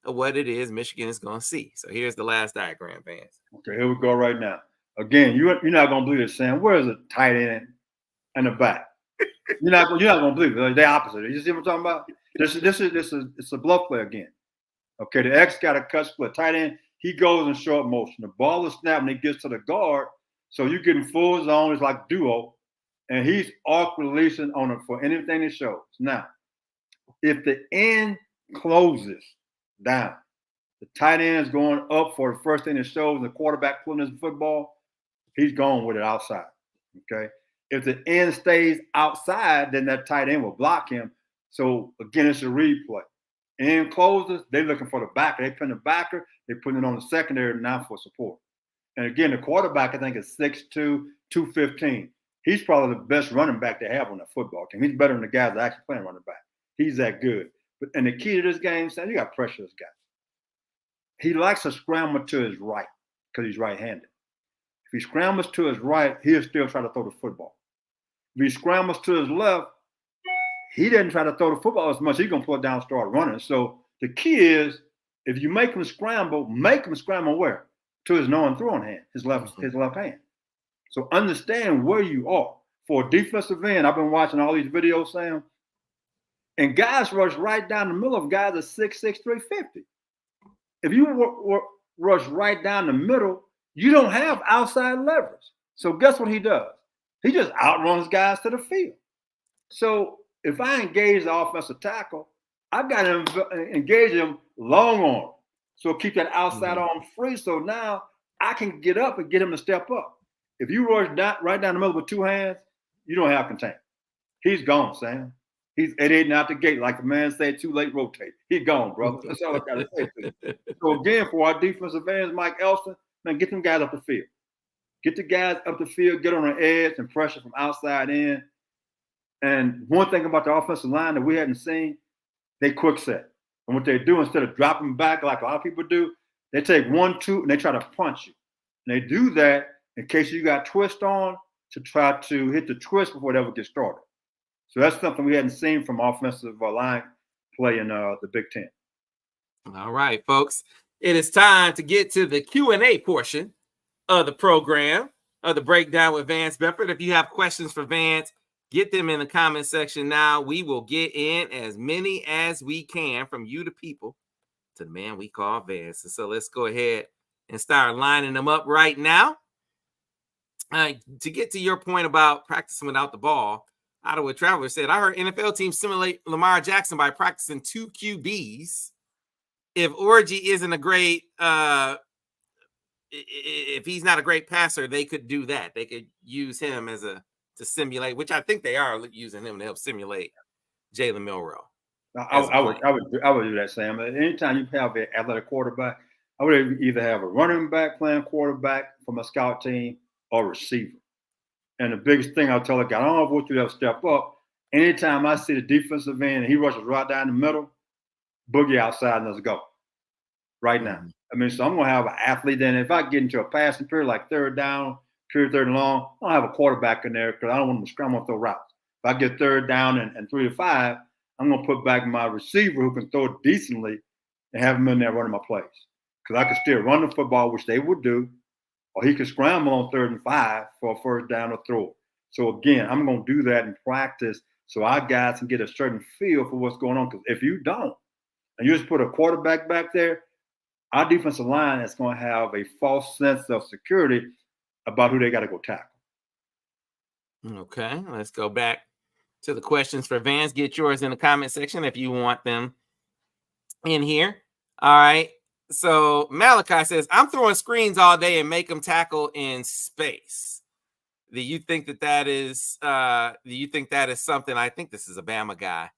of what it is Michigan is going to see. So here's the last diagram, Vance. Okay, here we go right now. Again, you're not going to believe this, Sam. Where is the tight end and the back? You're not going to believe it. They're opposite. You see what I'm talking about? This is it's a bluff play again. Okay, the X got a cut split. Tight end, he goes in short motion. The ball is snapped and it gets to the guard. So you're getting full zone. It's like duo. And he's awkward releasing on it for anything that shows. Now, if the end closes down, the tight end is going up for the first thing that shows, the quarterback pulling his football, he's going with it outside. Okay. If the end stays outside, then that tight end will block him. So again, it's a replay. End closes, they're looking for the backer. They put the backer, they're putting it on the secondary now for support. And again, the quarterback, I think, is 6'2", 215. He's probably the best running back they have on the football team. He's better than the guys that actually playing running back. He's that good. And the key to this game, Sam, you got to pressure this guy. He likes to scramble to his right because he's right-handed. If he scrambles to his right, he'll still try to throw the football. If he scrambles to his left, he doesn't try to throw the football as much. He's going to pull it down and start running. So the key is, if you make him scramble where? To his non-throwing hand, his left hand. So understand where you are. For a defensive end, I've been watching all these videos, Sam, and guys rush right down the middle of guys at 6'6", 350. If you rush right down the middle, you don't have outside leverage. So guess what he does? He just outruns guys to the field. So if I engage the offensive tackle, I've got to engage him long arm. So keep that outside arm free. So now I can get up and get him to step up. If you rush right down the middle with two hands, you don't have containment. He's gone, Sam. He's 8-8 out the gate. Like the man said, too late, rotate. He's gone, brother. That's all I got to say to you. So again, for our defensive ends, Mike Elston, man, get them guys up the field. Get the guys up the field, get on the edge and pressure from outside in. And one thing about the offensive line that we hadn't seen, they quick set. And what they do, instead of dropping back like a lot of people do, they take 1, 2, and they try to punch you. And they do that in case you got twist on to try to hit the twist before it ever gets started. So that's something we hadn't seen from offensive line play in the Big Ten. All right, folks. It is time to get to the Q&A portion of the program, of the breakdown with Vance Bedford. If you have questions for Vance, get them in the comment section now. We will get in as many as we can from you, the people, to the man we call Vance. And so let's go ahead and start lining them up right now. To get to your point about practicing without the ball, Ottawa Traveler said, I heard NFL teams simulate Lamar Jackson by practicing 2 QBs. If Orji isn't a great, if he's not a great passer, they could do that. They could use him to simulate, which I think they are using him to help simulate Jalen Milroe. I would do that, Sam. Anytime you have an athletic quarterback, I would either have a running back playing quarterback from a scout team or receiver. And the biggest thing I'll tell a guy, I don't know what you have to step up. Anytime I see the defensive end and he rushes right down the middle, boogie outside and let's go. Right now. I mean, so I'm going to have an athlete. Then if I get into a passing period like third down, third and long, I don't have a quarterback in there because I don't want him to scramble and throw routes. If I get third down and 3 to 5, I'm going to put back my receiver who can throw it decently and have him in there running my plays. Because I can still run the football, which they would do, or he could scramble on 3rd and 5 for a first down or throw. So again, I'm going to do that in practice so our guys can get a certain feel for what's going on. Because if you don't, and you just put a quarterback back there, our defensive line is going to have a false sense of security about who they got to go tackle. Okay, let's go back to the questions for Vance. Get yours in the comment section if you want them in here. All right. So Malachi says, I'm throwing screens all day and make them tackle in space. Do you think that is something? I think this is a Bama guy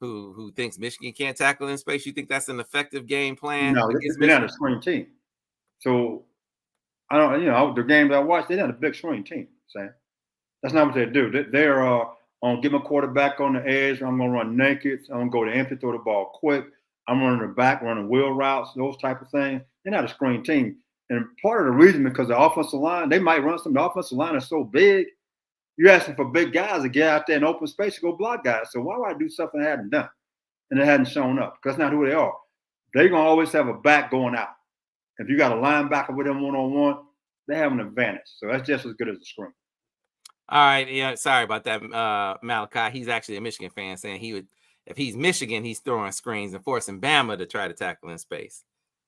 who thinks Michigan can't tackle in space. You think that's an effective game plan? No, they're not a screen team. So I don't, the games I watch, they're not a big screen team, Sam. That's not what they do. They're on get my quarterback on the edge. I'm going to run naked. I'm going to go to empty, throw the ball quick. I'm running the back, running wheel routes, those type of things. They're not a screen team. And part of the reason, because the offensive line, they might run some. The offensive line is so big, You're asking for big guys to get out there in open space to go block guys. So why would I do something I hadn't done and it hadn't shown up? Because that's not who they are. They're going to always have a back going out. If you got a linebacker with them one-on-one, they have an advantage. So that's just as good as a screen. All right. Yeah. Sorry about that, Malachi. He's actually a Michigan fan, saying he would, if he's Michigan, he's throwing screens and forcing Bama to try to tackle in space.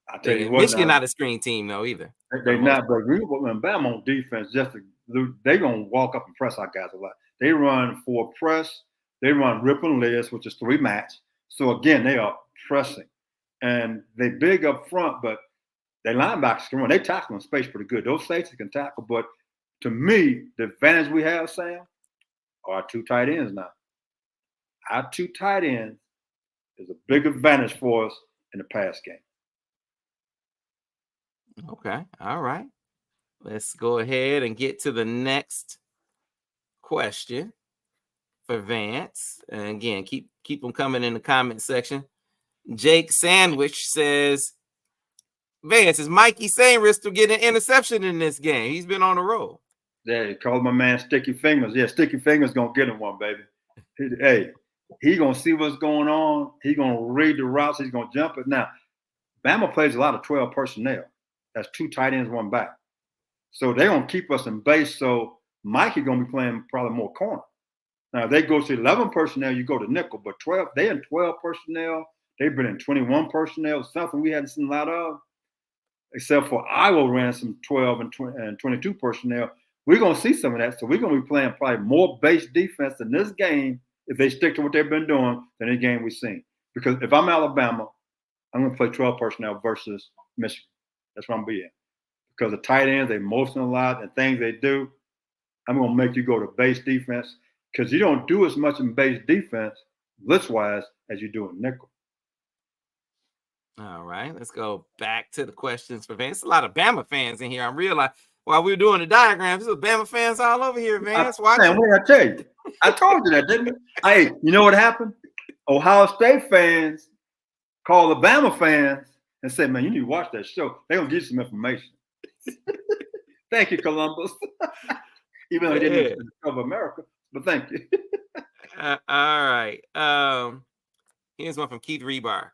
I tell you what, Michigan not a screen team though either. They're not, but when Bama on defense, they're gonna walk up and press our guys a lot. They run 4 press, they run rip and liz, which is 3 match. So again, they are pressing, and they big up front, but they linebackers can run. They tackle in space pretty good. Those safeties can tackle, but to me, the advantage we have, Sam, are our 2 tight ends now. Our 2 tight ends is a big advantage for us in the pass game. Okay. All right. Let's go ahead and get to the next question for Vance. And again, keep them coming in the comment section. Jake Sandwich says, Vance, is Mikey Sainristil to get an interception in this game? He's been on the roll. Yeah, he called my man Sticky Fingers. Yeah, Sticky Fingers gonna get him one, baby. Hey, he gonna see what's going on. He gonna read the routes. He's gonna jump it. Now, Bama plays a lot of 12 personnel. That's 2 tight ends, 1 back. So they're gonna keep us in base. So Mikey gonna be playing probably more corner. Now, if they go to 11 personnel, you go to nickel. But 12, they in 12 personnel. They've been in 21 personnel, something we hadn't seen a lot of, except for Iowa ran some 12 and 22 personnel. We're going to see some of that. So we're going to be playing probably more base defense in this game if they stick to what they've been doing than any game we've seen. Because if I'm Alabama, I'm going to play 12 personnel versus Michigan. That's what I'm being. Because the tight ends, they motion a lot and things they do. I'm going to make you go to base defense because you don't do as much in base defense, blitz-wise, as you do in nickel. All right, let's go back to the questions for Vance. A lot of Bama fans in here. I realized while we were doing the diagrams, there's Bama fans all over here, Vance. Man, what did I tell you? I told you that, didn't I? Hey, you know what happened? Ohio State fans called the Bama fans and said, man, you need to watch that show. They're going to give you some information. Thank you, Columbus. Even though they didn't cover America, but thank you. All right. Here's one from Keith Rebar.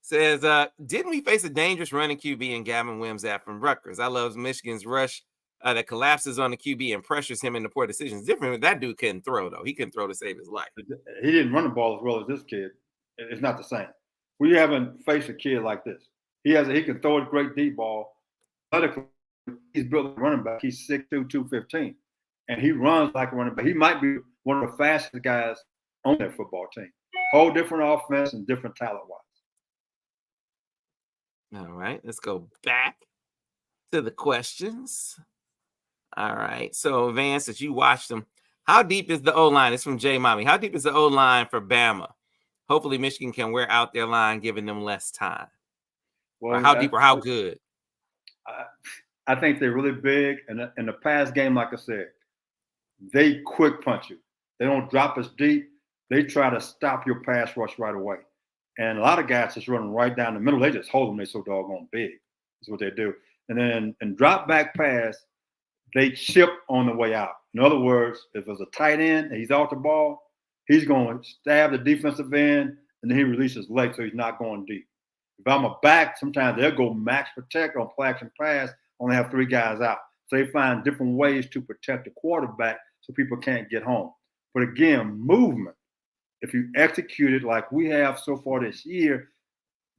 Says, didn't we face a dangerous running QB in Gavin Wimsatt from Rutgers? I love Michigan's rush that collapses on the QB and pressures him into poor decisions. Different, that dude couldn't throw, though. He couldn't throw to save his life. He didn't run the ball as well as this kid. It's not the same. We haven't faced a kid like this. He can throw a great deep ball. He's built like a running back. He's 6'2", 215. And he runs like a running back. He might be one of the fastest guys on that football team. Whole different offense and different talent-wise. All right, let's go back to the questions. All right, so Vance, as you watched them, how deep is the O-line? It's from Jay Mommy. How deep is the O-line for Bama? Hopefully Michigan can wear out their line, giving them less time. Well, or how deep or how good? I think they're really big. And in the pass game, like I said, they quick punch you. They don't drop us deep. They try to stop your pass rush right away. And a lot of guys just running right down the middle. They just hold them. They're so doggone big. That's what they do. And then in drop back pass, they chip on the way out. In other words, if it's a tight end and he's off the ball, he's going to stab the defensive end, and then he releases his leg so he's not going deep. If I'm a back, sometimes they'll go max protect on play action pass, only have 3 guys out. So they find different ways to protect the quarterback so people can't get home. But again, movement. If you execute it like we have so far this year,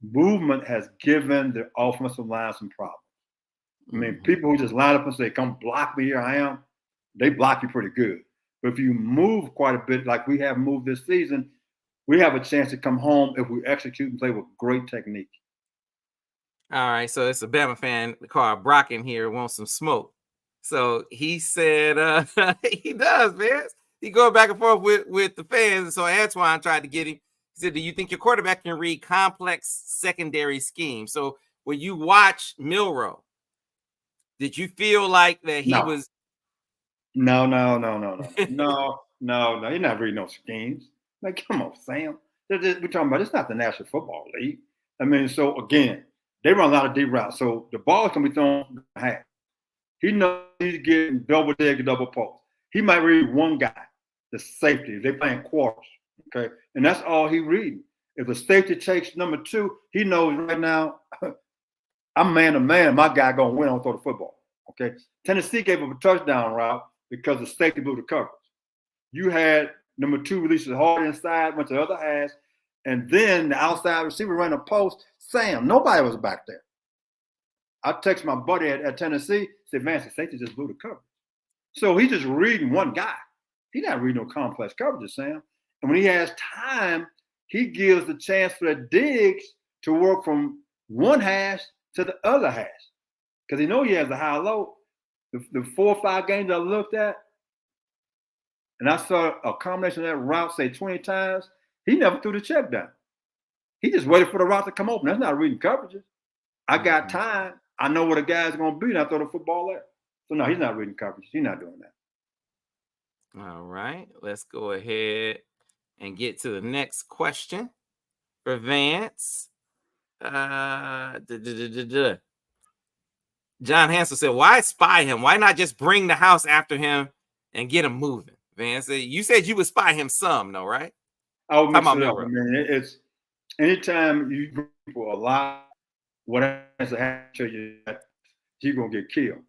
movement has given the offensive line some problems. I mean, people who just line up and say, come block me, here I am, they block you pretty good. But if you move quite a bit like we have moved this season, we have a chance to come home if we execute and play with great technique. All right, so it's a Bama fan called Brock in here wants some smoke. So he said he does, man. He going back and forth with the fans. So Antoine tried to get him. He said, do you think your quarterback can read complex secondary schemes? So when you watch Milroe, did you feel like that he was? No. You're not reading no schemes. Like, come on, Sam. We're talking about, it's not the National Football League. I mean, so again, they run a lot of deep routes. So the ball can be thrown half. He knows he's getting double dig, double post. He might read one guy, the safety. They playing quarters, okay? And that's all he reading. If the safety takes number 2, he knows right now, I'm man to man. My guy going to win on throw the football, okay? Tennessee gave up a touchdown route because the safety blew the coverage. You had number 2 releases hard inside, went to the other hash, and then the outside receiver ran a post. Sam, nobody was back there. I text my buddy at Tennessee, said, Vance, the safety just blew the coverage. So he's just reading one guy. He's not reading no complex coverages, Sam. And when he has time, he gives the chance for the digs to work from one hash to the other hash. Because he knows he has a high-low. The 4 or 5 games I looked at, and I saw a combination of that route, say 20 times, he never threw the check down. He just waited for the route to come open. That's not reading coverages. I got time. I know where the guy's going to be, and I throw the football there. So, no, he's not reading coverages. He's not doing that. All right. Let's go ahead and get to the next question for Vance. John Hansel said, why spy him? Why not just bring the house after him and get him moving? Vance, you said you would spy him some, though, right? I would mix it up. I mean, it's anytime you bring people a lot, what has to happen to you, you're going to get killed.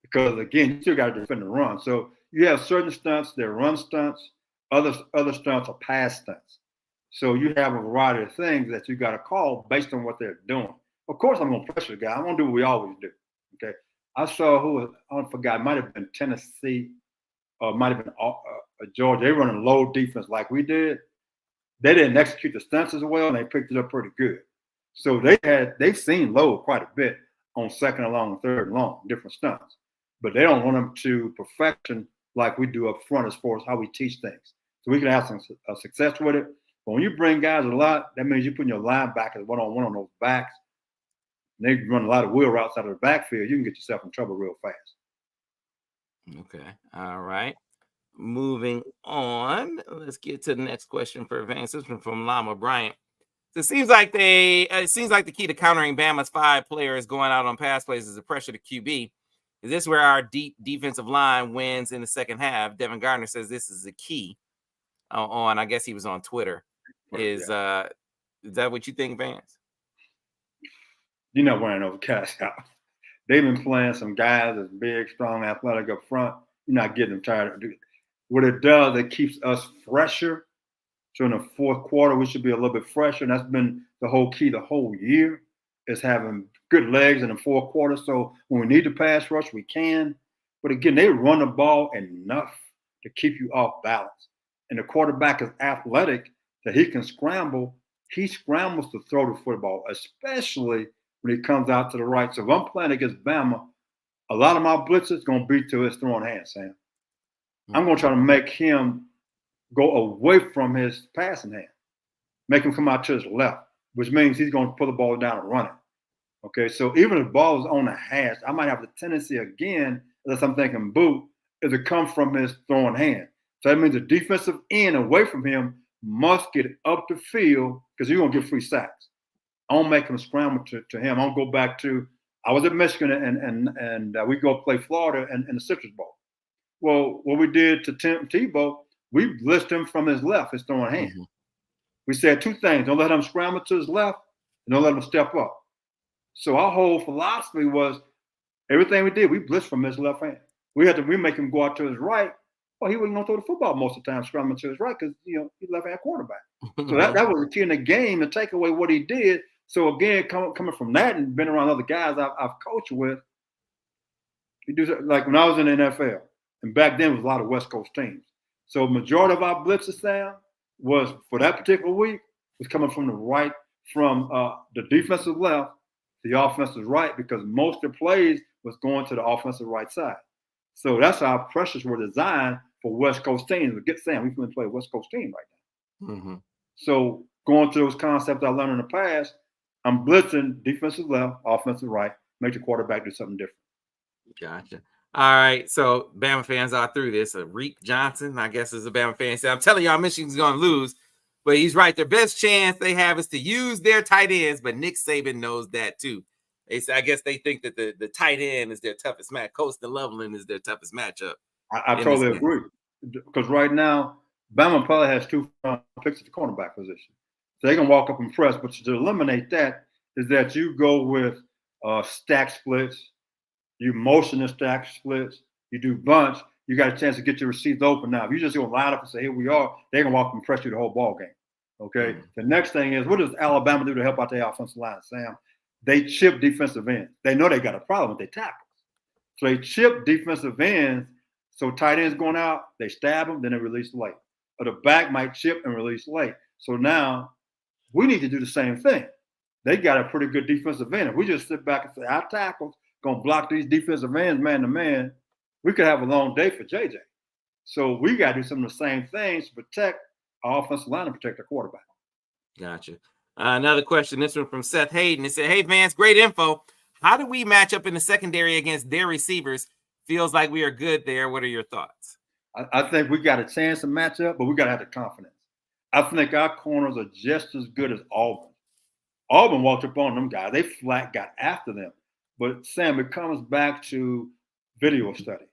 Because, again, you still got to defend the run. So you have certain stunts, they're run stunts. Other stunts are pass stunts. So you have a variety of things that you got to call based on what they're doing. Of course, I'm going to pressure the guy. I'm going to do what we always do. Okay. I saw I forgot, it might have been Tennessee or might have been Georgia. They running low defense like we did. They didn't execute the stunts as well, and they picked it up pretty good. So they've seen low quite a bit on second and long and third and long, different stunts. But they don't want them to perfection like we do up front as far as how we teach things. So we can have some success with it. But when you bring guys a lot, that means you're putting your linebackers one-on-one on those backs. And they run a lot of wheel routes out of the backfield. You can get yourself in trouble real fast. Okay. All right. Moving on. Let's get to the next question for Vance. This one from Lama Bryant. So it seems like the key to countering Bama's 5 players going out on pass plays is the pressure to QB. Is this where our deep defensive line wins in the second half? Devin Gardner says this is the key. I guess he was on Twitter. Is that what you think, Vance? You're not wearing those guys out. They've been playing some guys that's big, strong, athletic up front. You're not getting them tired of it. What it does, it keeps us fresher. So in the fourth quarter, we should be a little bit fresher. And that's been the whole key the whole year, is having good legs in the fourth quarter. So when we need to pass rush, we can. But again, they run the ball enough to keep you off balance. And the quarterback is athletic that he can scramble. He scrambles to throw the football, especially when he comes out to the right. So if I'm playing against Bama, a lot of my blitzes going to be to his throwing hand, Sam. I'm going to try to make him go away from his passing hand, make him come out to his left, which means he's going to pull the ball down and run it. Okay, so even if the ball is on the hash, I might have the tendency again, unless I'm thinking boot, is to come from his throwing hand. So that means the defensive end away from him must get up the field because you're going to get free sacks. I don't make him scramble to him. I don't go back to, I was at Michigan and we go play Florida in the Citrus Bowl. Well, what we did to Tim Tebow, we blitzed him from his left, his throwing hand. Mm-hmm. We said 2 things. Don't let him scramble to his left and don't let him step up. So our whole philosophy was everything we did, we blitzed from his left hand. We make him go out to his right. Well, he wasn't going to throw the football most of the time, scrambling to his right because, he's left-hand quarterback. So that was the key in the game to take away what he did. So, again, coming from that and been around other guys I've coached with, he do like when I was in the NFL, and back then it was a lot of West Coast teams. So majority of our blitzes, Sam, was for that particular week, was coming from the right, from the defensive left to the offensive right, because most of the plays was going to the offensive right side. So that's how our pressures were designed for West Coast teams. But get Sam, we can play a West Coast team right now. Mm-hmm. So going to those concepts I learned in the past, I'm blitzing defensive left, offensive right, make the quarterback do something different. Gotcha. All right. So Bama fans are through this. Reek Johnson, I guess, is a Bama fan. So I'm telling y'all, Michigan's going to lose. But he's right. Their best chance they have is to use their tight ends. But Nick Saban knows that too. I guess they think that the tight end is their toughest match. Coastal Loveland is their toughest matchup I totally agree. Because right now, Bama probably has 2 picks at the cornerback position. So they can walk up and press. But to eliminate that is that you go with stack splits, you motion the stack splits, you do bunch, you got a chance to get your receivers open now. If you just go line up and say, here we are, they're going to walk and press you the whole ball game. Okay. The next thing is, what does Alabama do to help out their offensive line, Sam? They chip defensive ends. They know they got a problem with their tackles. So they chip defensive ends. So tight ends going out, they stab them, then they release late. Or the back might chip and release late. So now we need to do the same thing. They got a pretty good defensive end. If we just sit back and say, our tackles going to block these defensive ends man to man, we could have a long day for JJ. So we got to do some of the same things to protect our offensive line and protect the quarterback. Gotcha. Another question, this one from Seth Hayden. It said, hey, Vance, great info. How do we match up in the secondary against their receivers? Feels like we are good there. What are your thoughts? I think we got a chance to match up, but we got to have the confidence. I think our corners are just as good as Auburn. Auburn walked up on them guys. They flat got after them. But, Sam, it comes back to video study.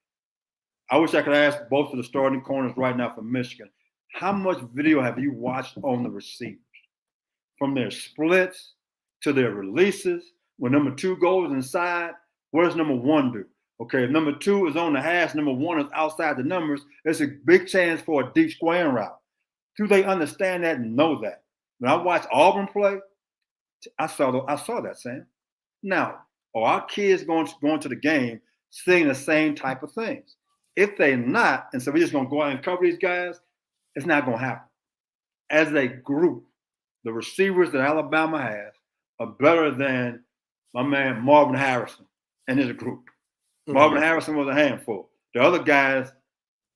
I wish I could ask both of the starting corners right now from Michigan, how much video have you watched on the receivers? From their splits to their releases. When number 2 goes inside, what does number 1 do? Okay, if number 2 is on the hash, number 1 is outside the numbers, there's a big chance for a deep square route. Do they understand that and know that? When I watch Auburn play, I saw that, Sam. Now, are our kids going to the game seeing the same type of things? If they're not, and so we're just going to go out and cover these guys, it's not going to happen. As a group, the receivers that Alabama has are better than my man Marvin Harrison and his group. Marvin Harrison was a handful. The other guys,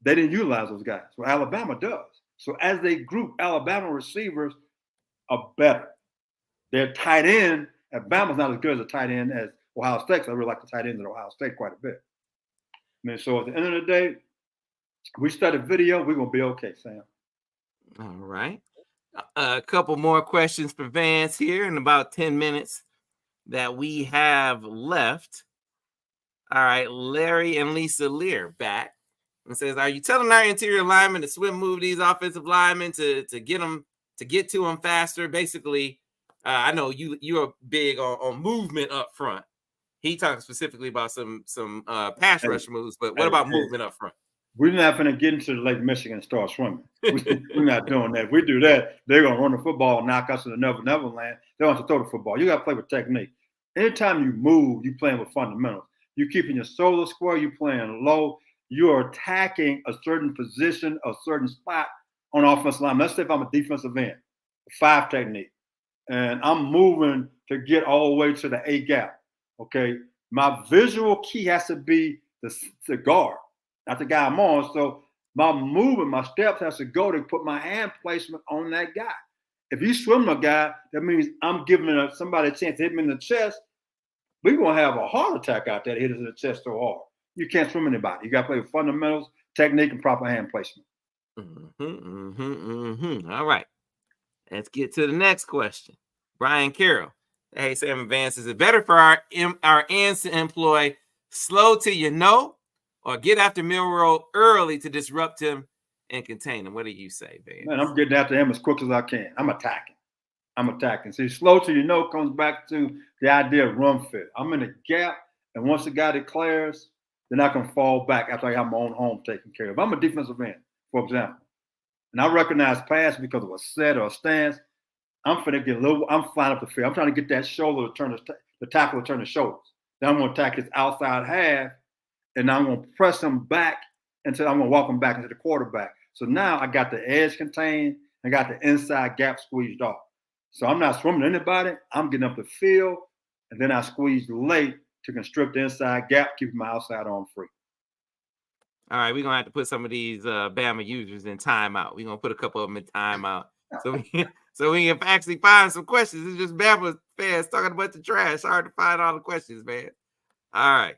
they didn't utilize those guys. Well, Alabama does. So as a group, Alabama receivers are better. Their tight end at Bama's not as good as a tight end as Ohio State. I really like the tight ends at Ohio State quite a bit. I mean, so at the end of the day, we study video, we're going to be okay, Sam. All right. A couple more questions for Vance here in about 10 minutes that we have left. All right, Larry and Lisa Lear back and says, are you telling our interior linemen to swim move these offensive linemen to get to them faster? Basically, I know you're big on movement up front. He talks specifically about some pass rush moves, but what about movement up front? We're not going to get into the Lake Michigan and start swimming. We're not doing that. If we do that, they're going to run the football and knock us to the Neverland. They want to throw the football. You got to play with technique. Anytime you move, you're playing with fundamentals. You're keeping your shoulder square. You're playing low. You're attacking a certain position, a certain spot on offensive line. Let's say if I'm a defensive end, 5 technique, and I'm moving to get all the way to the A gap. Okay, my visual key has to be the guard, not the guy I'm on. So my movement, my steps has to go to put my hand placement on that guy. If you swim a guy, that means I'm giving somebody a chance to hit me in the chest. We're going to have a heart attack out there to hit us in the chest so hard. You can't swim anybody. You got to play with fundamentals, technique, and proper hand placement. All right. Let's get to the next question. Brian Carroll. Hey, Sam and Vance, is it better for our ends to employ slow till you know or get after Milroe early to disrupt him and contain him? What do you say, Vance? Man, I'm getting after him as quick as I can. I'm attacking. See, slow till you know comes back to the idea of run fit. I'm in a gap, and once the guy declares, then I can fall back after I have my own home taken care of. I'm a defensive end, for example, and I recognize pass because of a set or a stance. I'm flying up the field. I'm trying to get that shoulder to turn the tackle to turn the shoulders. Then I'm going to attack his outside half, and I'm going to press him back until I'm going to walk him back into the quarterback. So now I got the edge contained. I got the inside gap squeezed off. So I'm not swimming anybody. I'm getting up the field, and then I squeeze late to constrict the inside gap, keeping my outside arm free. All right, we're going to have to put some of these Bama users in timeout. We're going to put a couple of them in timeout. So we can actually find some questions. It's just Bama fans talking about the trash. Hard to find all the questions, man. All right.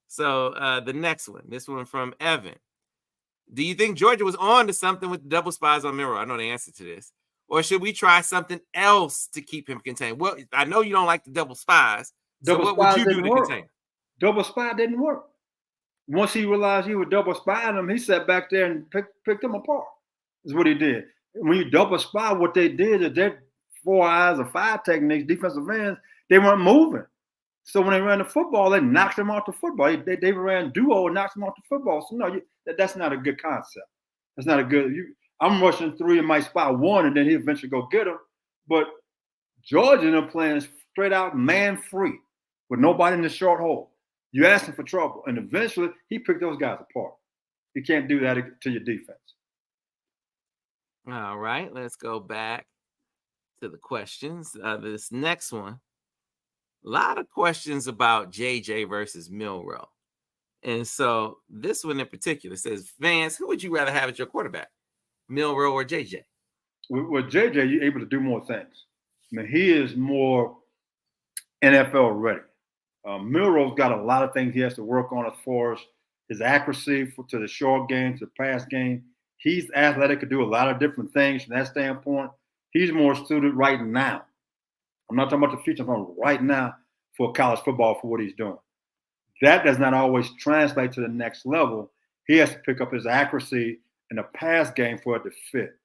So the next one, this one from Evan. Do you think Georgia was on to something with the double spies on Milroe? I know the answer to this. Or should we try something else to keep him contained? Well, I know you don't like the double spies. So what would you do to contain him? Double spy didn't work. Once he realized he was double spying them, he sat back there and picked them apart. Is what he did. When you double spy, what they did is their 4 eyes or 5 techniques, defensive ends, they weren't moving. So when they ran the football, they knocked them off the football. They ran duo and knocked them off the football. So no, that's not a good concept. That's not a good. I'm rushing 3 and might spot 1, and then he eventually go get them. But Georgia and them playing straight out man free with nobody in the short hole. You ask him for trouble, and eventually he picked those guys apart. You can't do that to your defense. All right, let's go back to the questions. This next one, a lot of questions about JJ versus Milroe. And so this one in particular says, Vance, who would you rather have as your quarterback, Milroe or JJ? With JJ, you're able to do more things. I mean, he is more NFL ready. Milroe's got a lot of things he has to work on as far as his accuracy to the short game, to the pass game. He's athletic, could do a lot of different things from that standpoint. He's more suited right now. I'm not talking about the future, I'm talking right now for college football for what he's doing. That does not always translate to the next level. He has to pick up his accuracy in the pass game for it to fit.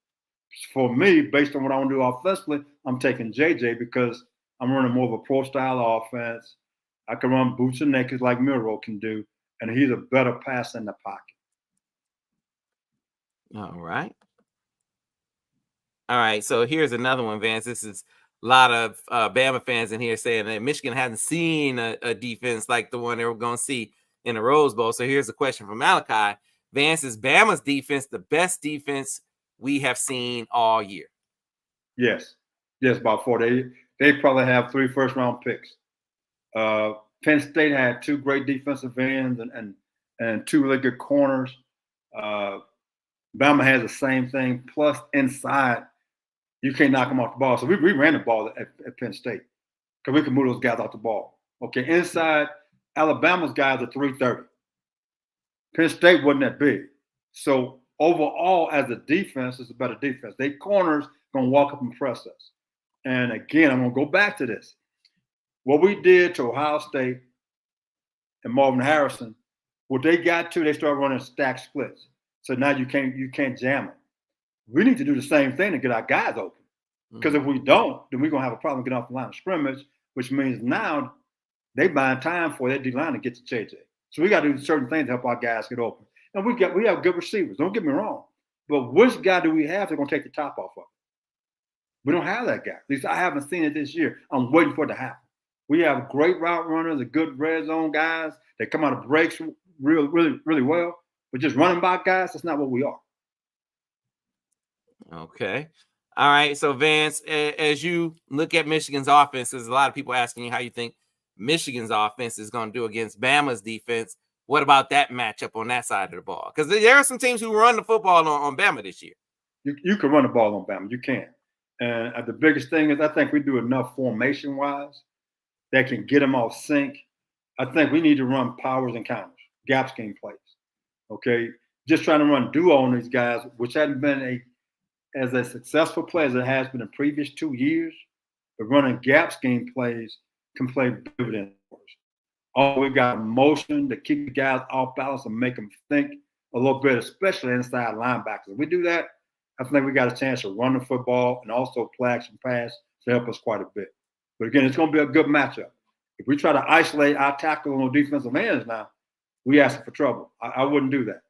For me, based on what I want to do offensively, I'm taking JJ because I'm running more of a pro-style offense. I can run boots and naked like Milroe can do, and he's a better passer in the pocket. All right. All right, so here's another one, Vance. This is a lot of Bama fans in here saying that Michigan hasn't seen a defense like the one they were going to see in the Rose Bowl. So here's a question from Malachi. Vance, is Bama's defense the best defense we have seen all year? Yes, about 4. They probably have 3 first-round picks. Penn State had 2 great defensive ends and 2 really good corners. Bama has the same thing. Plus, inside, you can't knock them off the ball. So we ran the ball at Penn State because we can move those guys off the ball. Okay, inside, Alabama's guys are 330. Penn State wasn't that big. So overall, as a defense, it's a better defense. They corners going to walk up and press us. And again, I'm going to go back to this. What we did to Ohio State and Marvin Harrison, what they got to, they started running stack splits. So now you can't jam them. We need to do the same thing to get our guys open. Because if we don't, then we're going to have a problem getting off the line of scrimmage, which means now they buying time for that D-line to get to JJ. So we got to do certain things to help our guys get open. And we have good receivers. Don't get me wrong. But which guy do we have that's going to take the top off of? We don't have that guy. At least I haven't seen it this year. I'm waiting for it to happen. We have great route runners and good red zone guys that come out of breaks really, really, really well. But just running back guys, that's not what we are. Okay. All right. So, Vance, as you look at Michigan's offense, there's a lot of people asking you how you think Michigan's offense is going to do against Bama's defense. What about that matchup on that side of the ball? Because there are some teams who run the football on Bama this year. You can run the ball on Bama. You can. And the biggest thing is I think we do enough formation-wise that can get them off sync. I think we need to run powers and counters, gap scheme plays. Okay? Just trying to run duo on these guys, which hadn't been as a successful play as it has been in previous 2 years. But running gap scheme plays can play dividends for us. Oh, we've got motion to keep the guys off balance and make them think a little bit, especially inside linebackers. If we do that, I think we got a chance to run the football and also play action pass to help us quite a bit. But again, it's going to be a good matchup. If we try to isolate our tackle on defensive ends now, we ask for trouble. I wouldn't do that.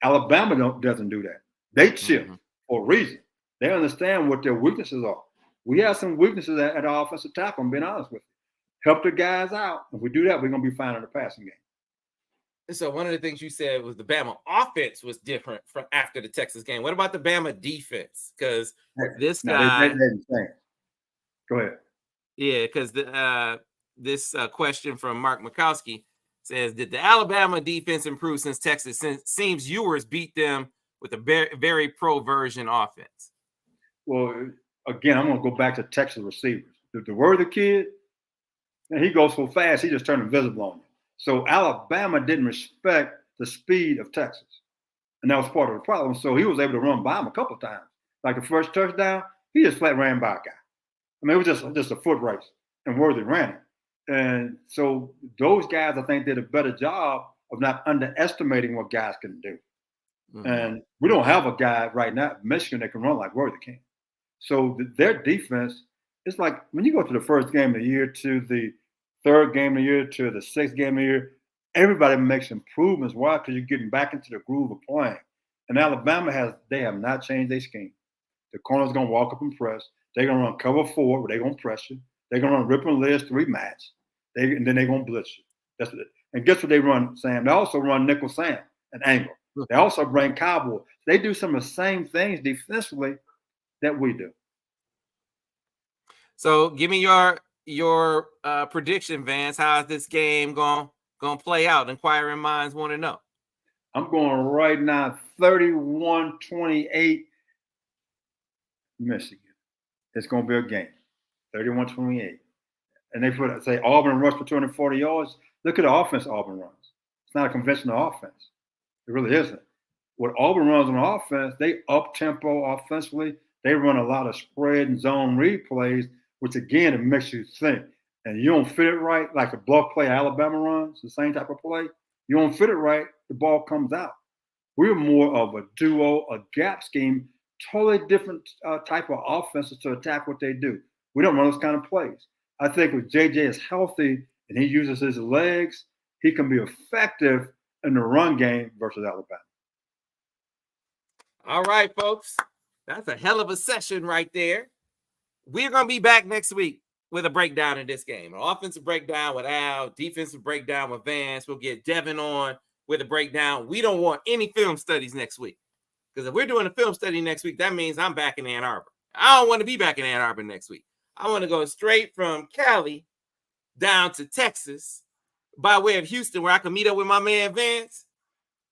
Alabama doesn't do that. They chip for a reason. They understand what their weaknesses are. We have some weaknesses at our offensive tackle, I'm being honest with you. Help the guys out. If we do that, we're going to be fine in the passing game. So one of the things you said was the Bama offense was different from after the Texas game. What about the Bama defense? Because this guy. Go ahead. Yeah, because this question from Mark Mikowski says, did the Alabama defense improve since Texas? Since it seems Ewers beat them with a very, very pro version offense. Well, again, I'm going to go back to Texas receivers. The Worthy kid, and he goes so fast, he just turned invisible on you. So Alabama didn't respect the speed of Texas. And that was part of the problem. So he was able to run by him a couple of times. Like the first touchdown, he just flat ran by a guy. I mean, it was just a foot race, and Worthy ran it. And so those guys, I think, did a better job of not underestimating what guys can do. Mm-hmm. And we don't have a guy right now, Michigan, that can run like Worthy can. So their defense, it's like when you go to the first game of the year, to the third game of the year, to the sixth game of the year, everybody makes improvements. Why? Because you're getting back into the groove of playing. And Alabama they have not changed their scheme. The corner's going to walk up and press. They're going to run cover 4, where they're going to press you. They're going to run rip and liz 3 match. And then they're going to blitz you. That's it. And guess what they run, Sam? They also run nickel Sam and angle. They also bring cowboy. They do some of the same things defensively that we do. So give me your prediction, Vance. How is this game going to play out? Inquiring minds want to know. I'm going right now 31-28 Michigan. It's going to be a game. 31-28. And they say Auburn rushed for 240 yards. Look at the offense Auburn runs. It's not a conventional offense. It really isn't. What Auburn runs on offense, they up-tempo offensively. They run a lot of spread and zone read plays, which, again, it makes you think. And you don't fit it right, like a bluff play Alabama runs, the same type of play. You don't fit it right, the ball comes out. We're more of a duo, a gap scheme, totally different type of offenses to attack what they do. We don't run those kind of plays. I think if JJ is healthy and he uses his legs, he can be effective in the run game versus Alabama. All right, folks. That's a hell of a session right there. We're going to be back next week with a breakdown of this game. An offensive breakdown with Al, defensive breakdown with Vance. We'll get Devin on with a breakdown. We don't want any film studies next week. Because if we're doing a film study next week, that means I'm back in Ann Arbor. I don't want to be back in Ann Arbor next week. I want to go straight from Cali down to Texas by way of Houston, where I can meet up with my man Vance.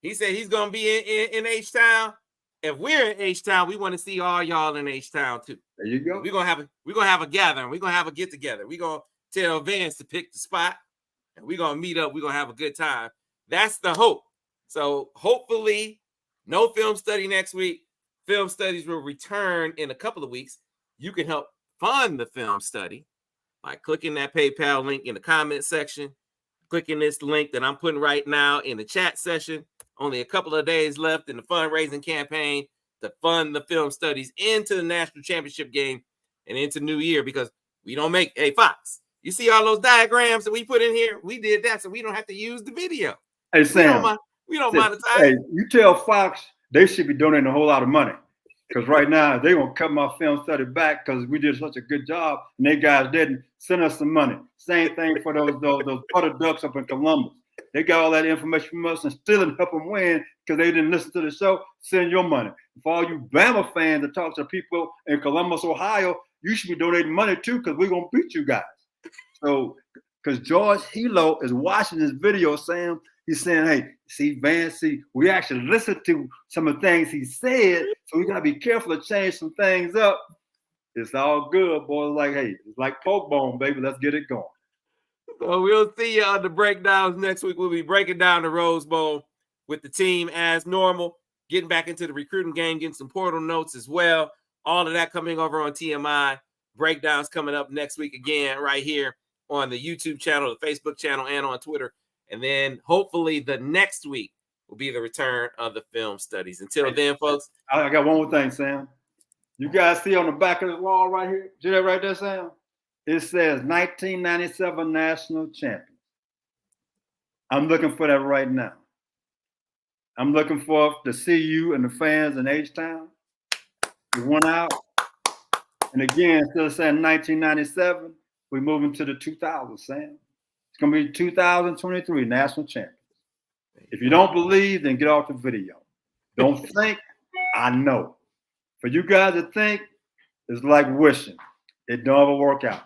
He said he's going to be in H-Town. If we're in H-Town, we want to see all y'all in H-Town too. There you go. We're gonna have a gathering. We're gonna have a get together. We're gonna tell Vance to pick the spot, and we're gonna meet up. We're gonna have a good time. That's the hope. So hopefully, no film study next week. Film studies will return in a couple of weeks. You can help fund the film study by clicking that PayPal link in the comment section, clicking this link that I'm putting right now in the chat session. Only a couple of days left in the fundraising campaign to fund the film studies into the national championship game and into New Year, because we don't make, hey, Fox, you see all those diagrams that we put in here? We did that so we don't have to use the video. Hey, Sam. We don't monetize. Hey, you tell Fox they should be donating a whole lot of money, because right now they're going to cut my film study back because we did such a good job and they guys didn't send us some money. Same thing for those butter ducks up in Columbus. They got all that information from us and still didn't help them win because they didn't listen to the show. Send your money. For all you Bama fans that talk to people in Columbus, Ohio, you should be donating money too, because we're going to beat you guys. So, because George Hilo is watching this video, Sam, he's saying, hey, see, Vance, we actually listened to some of the things he said, so we got to be careful to change some things up. It's all good, boy. Like, hey, it's like poke bone, baby. Let's get it going. So we'll see you on the breakdowns next week. We'll be breaking down the Rose Bowl with the team as normal, getting back into the recruiting game, getting some portal notes as well. All of that coming over on TMI. Breakdowns coming up next week again right here on the YouTube channel, the Facebook channel, and on Twitter. And then hopefully the next week will be the return of the film studies. Until then, folks. I got one more thing, Sam. You guys see on the back of the wall right here? See that right there, Sam? It says 1997 National Champions. I'm looking for that right now. I'm looking for to see you and the fans in H-Town. We went out. And again, instead of saying 1997, we're moving to the 2000s, Sam. It's going to be 2023 National Champions. If you don't believe, then get off the video. Don't think, I know. For you guys to think, it's like wishing. It don't ever work out.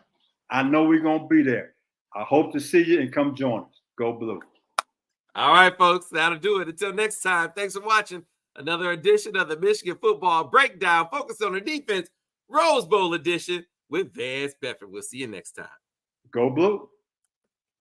I know we're going to be there. I hope to see you and come join us. Go Blue. All right, folks. That'll do it. Until next time, thanks for watching another edition of the Michigan Football Breakdown, focused on the defense, Rose Bowl edition with Vance Bedford. We'll see you next time. Go Blue.